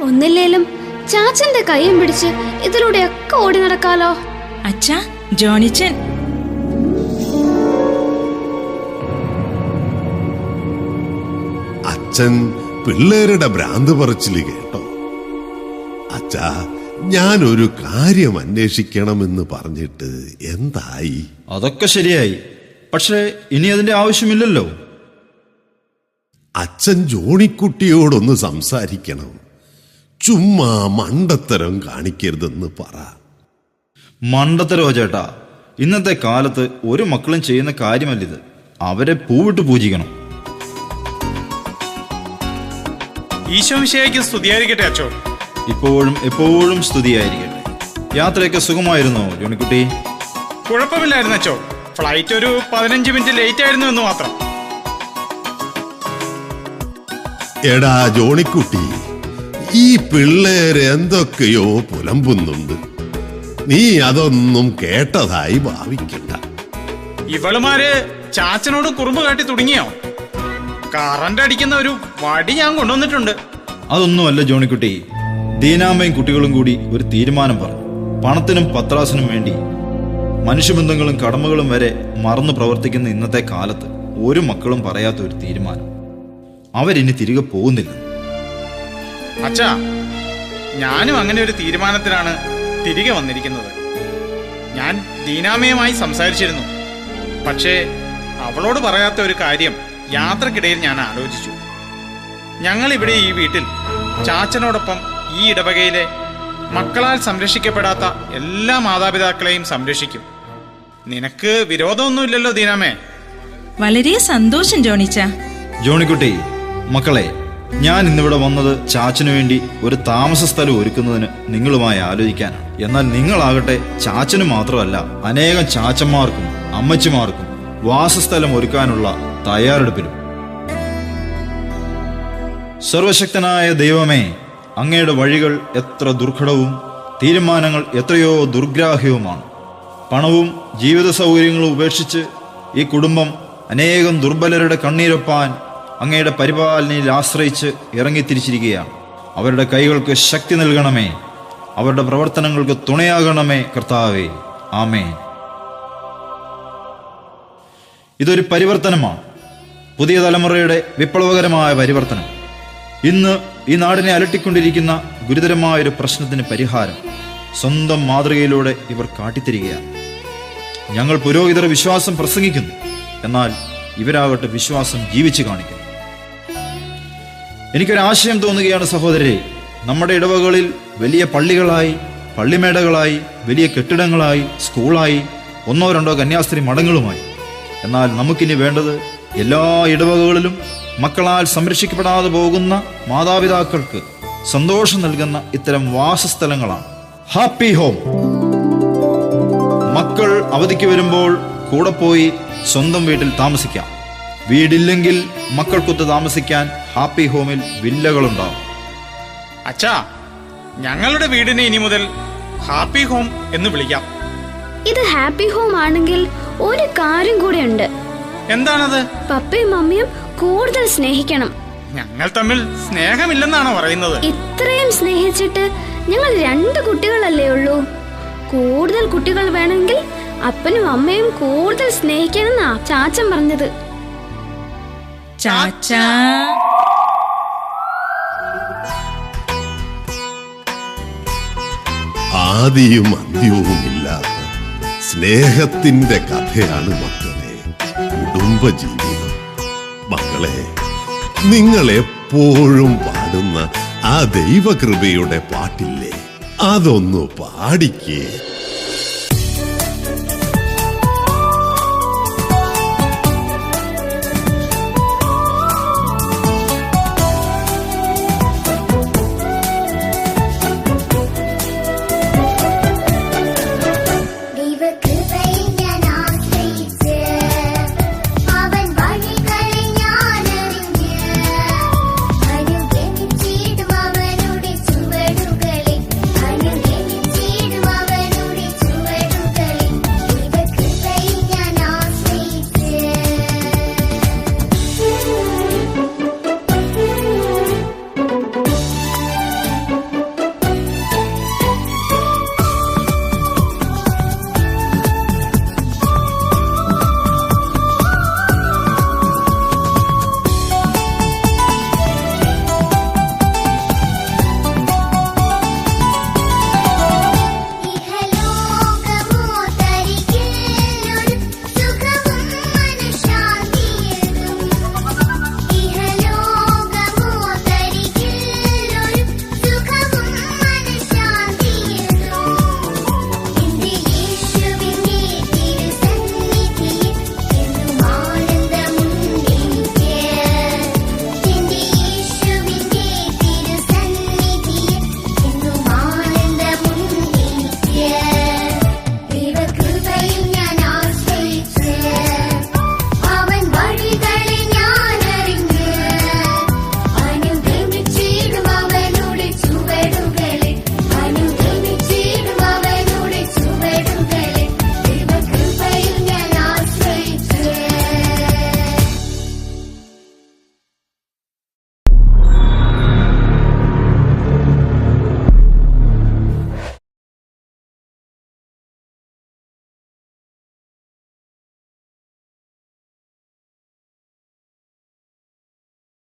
[SPEAKER 2] ഒന്നില്ലേലും ചാച്ചന്റെ കൈയും പിടിച്ച് ഇതിലൂടെയൊക്കെ ഓടി നടക്കാലോ.
[SPEAKER 14] അച്ഛാ, ജോണിച്ചൻ.
[SPEAKER 1] അച്ഛൻ പിള്ളേരുടെ ഭ്രാന്ത് പറച്ചില് കേട്ടോ? അച്ഛാ, ഞാനൊരു കാര്യം അന്വേഷിക്കണമെന്ന് പറഞ്ഞിട്ട് എന്തായി?
[SPEAKER 13] അതൊക്കെ ശരിയായി, പക്ഷേ ഇനി അതിന്റെ ആവശ്യമില്ലല്ലോ.
[SPEAKER 1] അച്ഛൻ ജോണിക്കുട്ടിയോടൊന്ന് സംസാരിക്കണം. ചുമ്മാ മണ്ടത്തരം കാണിക്കരുതെന്ന് പറ.
[SPEAKER 13] മണ്ടത്തരോ ചേട്ടാ? ഇന്നത്തെ കാലത്ത് ഒരു മക്കളും ചെയ്യുന്ന കാര്യമല്ലിത്. അവരെ പൂവിട്ട് പൂജിക്കണം.
[SPEAKER 6] ഈശോ മിശിഹായ്ക്ക് സ്തുതിയായിരിക്കട്ടെ അച്ചോ.
[SPEAKER 13] ഇപ്പോഴും എപ്പോഴും സ്തുതിയായിരിക്കട്ടെ. യാത്രയൊക്കെ സുഖമായിരുന്നോ ജോണിക്കുട്ടി?
[SPEAKER 6] കുഴപ്പമില്ലായിരുന്നു അച്ചോ. ഫ്ലൈറ്റ് ഒരു 15 മിനിറ്റ് ലേറ്റ് ആയിരുന്നു എന്ന് മാത്രം.
[SPEAKER 1] എടാ ജോണിക്കുട്ടി, ഈ പിള്ളേര് എന്തൊക്കെയോ പുലമ്പുന്നുണ്ട്. നീ അതൊന്നും കേട്ടതായി ഭാവിക്കണ്ട.
[SPEAKER 6] ഇവളുമാര് ചാച്ചനോട് കുറുമ്പ് കാട്ടി തുടങ്ങിയോ? കറണ്ട് അടിക്കുന്ന ഒരു വടി ഞാൻ കൊണ്ടുവന്നിട്ടുണ്ട്.
[SPEAKER 13] അതൊന്നുമല്ല ജോണിക്കുട്ടി, ദീനാമ്മയും കുട്ടികളും കൂടി ഒരു തീരുമാനം പറഞ്ഞു. പണത്തിനും പത്രാസിനും വേണ്ടി മനുഷ്യബന്ധങ്ങളും കടമകളും വരെ മറന്നു പ്രവർത്തിക്കുന്ന ഇന്നത്തെ കാലത്ത് ഒരു മക്കളും പറയാത്ത ഒരു തീരുമാനം. അവരിനി തിരികെ പോകുന്നില്ല.
[SPEAKER 6] അച്ഛാ, ഞാനും അങ്ങനെ ഒരു തീരുമാനത്തിലാണ് തിരികെ വന്നിരിക്കുന്നത്. ഞാൻ ദീനാമയുമായി സംസാരിച്ചിരുന്നു. പക്ഷേ അവളോട് പറയാത്ത ഒരു കാര്യം യാത്രക്കിടയിൽ ഞാൻ ആലോചിച്ചു. ഞങ്ങൾ ഇവിടെ ഈ വീട്ടിൽ ചാച്ചനോടൊപ്പം ഈ ഇടവകയിലെ മക്കളാൽ സംരക്ഷിക്കപ്പെടാത്ത എല്ലാ മാതാപിതാക്കളെയും സംരക്ഷിക്കും. നിനക്ക് വിരോധമൊന്നുമില്ലല്ലോ ദീനാമേ?
[SPEAKER 14] വളരെ സന്തോഷം ജോണിച്ച.
[SPEAKER 13] ജോണിക്കുട്ടി, മക്കളെ, ഞാൻ ഇന്നിവിടെ വന്നത് ചാച്ചനു വേണ്ടി ഒരു താമസ സ്ഥലം ഒരുക്കുന്നതിന് നിങ്ങളുമായി ആലോചിക്കാനാണ്. എന്നാൽ നിങ്ങളാകട്ടെ ചാച്ചന് മാത്രമല്ല അനേകം ചാച്ചന്മാർക്കും അമ്മച്ചിമാർക്കും വാസസ്ഥലം ഒരുക്കാനുള്ള തയ്യാറെടുപ്പിലും. സർവശക്തനായ ദൈവമേ, അങ്ങയുടെ വഴികൾ എത്ര ദുർഘടവും തീരുമാനങ്ങൾ എത്രയോ ദുർഗ്രാഹ്യവുമാണ്. പണവും ജീവിത സൗകര്യങ്ങളും ഉപേക്ഷിച്ച് ഈ കുടുംബം അനേകം ദുർബലരുടെ കണ്ണീരൊപ്പാൻ അങ്ങയുടെ പരിപാലനയിൽ ആശ്രയിച്ച് ഇറങ്ങിത്തിരിച്ചിരിക്കുകയാണ്. അവരുടെ കൈകൾക്ക് ശക്തി നൽകണമേ, അവരുടെ പ്രവർത്തനങ്ങൾക്ക് തുണയാകണമേ കർത്താവേ. ആമേൻ. ഇതൊരു പരിവർത്തനമാണ്, പുതിയ തലമുറയുടെ വിപ്ലവകരമായ പരിവർത്തനം. ഇന്ന് ഈ നാടിനെ അലട്ടിക്കൊണ്ടിരിക്കുന്ന ഗുരുതരമായൊരു പ്രശ്നത്തിന് പരിഹാരം സ്വന്തം മാതൃകയിലൂടെ ഇവർ കാട്ടിത്തരികയാണ്. ഞങ്ങൾ പുരോഹിതർ വിശ്വാസം പ്രസംഗിക്കുന്നു, എന്നാൽ ഇവരാകട്ടെ വിശ്വാസം ജീവിച്ചു കാണിക്കുന്നു. എനിക്കൊരാശയം തോന്നുകയാണ് സഹോദരരെ. നമ്മുടെ ഇടവകളിൽ വലിയ പള്ളികളായി, പള്ളിമേടകളായി, വലിയ കെട്ടിടങ്ങളായി, സ്കൂളായി, 1-2 കന്യാസ്ത്രീ മഠങ്ങളുമായി. എന്നാൽ നമുക്കിനി വേണ്ടത് എല്ലാ ഇടവകകളിലും മക്കളാൽ സംരക്ഷിക്കപ്പെടാതെ പോകുന്ന മാതാപിതാക്കൾക്ക് സന്തോഷം നൽകുന്ന ഇത്തരം വാസസ്ഥലങ്ങളാണ്. Happy home. മക്കൾ അവധിക്ക് വരുമ്പോൾ കൂടെ പോയി സ്വന്തം വീട്ടിൽ താമസിക്കാം. വീടില്ലെങ്കിൽ മക്കൾക്കൊത്ത് താമസിക്കാൻ ഹാപ്പി ഹോമിൽ വില്ലകളുണ്ടാവും.
[SPEAKER 6] അച്ഛാ, ഞങ്ങളുടെ വീടിനെ ഇനി മുതൽ ഹാപ്പി ഹോം എന്ന് വിളിക്കാം.
[SPEAKER 2] ഇത് ഹാപ്പി ഹോം ആണെങ്കിൽ ഒരു കാര്യം കൂടെ ഉണ്ട്.
[SPEAKER 6] എന്താണത്?
[SPEAKER 2] പപ്പയും മമ്മിയും കൂടുതൽ സ്നേഹിക്കണം.
[SPEAKER 6] ഞങ്ങൾ തമ്മിൽ സ്നേഹമില്ലെന്നാണോ പറയുന്നത്?
[SPEAKER 2] ഇത്രയും സ്നേഹിച്ചിട്ട് ഞങ്ങൾ 2 കുട്ടികളല്ലേ ഉള്ളൂ. കൂടുതൽ കുട്ടികൾ വേണമെങ്കിൽ അപ്പനും അമ്മയും കൂടുതൽ സ്നേഹിക്കണമെന്നാ ചാച്ചൻ പറഞ്ഞത്.
[SPEAKER 14] ചാച്ചാ,
[SPEAKER 1] ആദിയും അന്ത്യവുമില്ലാത്ത സ്നേഹത്തിന്റെ കഥയാണ് മക്കളെ കുടുംബജീവിതം. മക്കളെ, നിങ്ങൾ എപ്പോഴും പാടുന്ന ആ ദൈവകൃപയുടെ പാട്ടില്ലേ, അതൊന്നു പാടിക്കേ.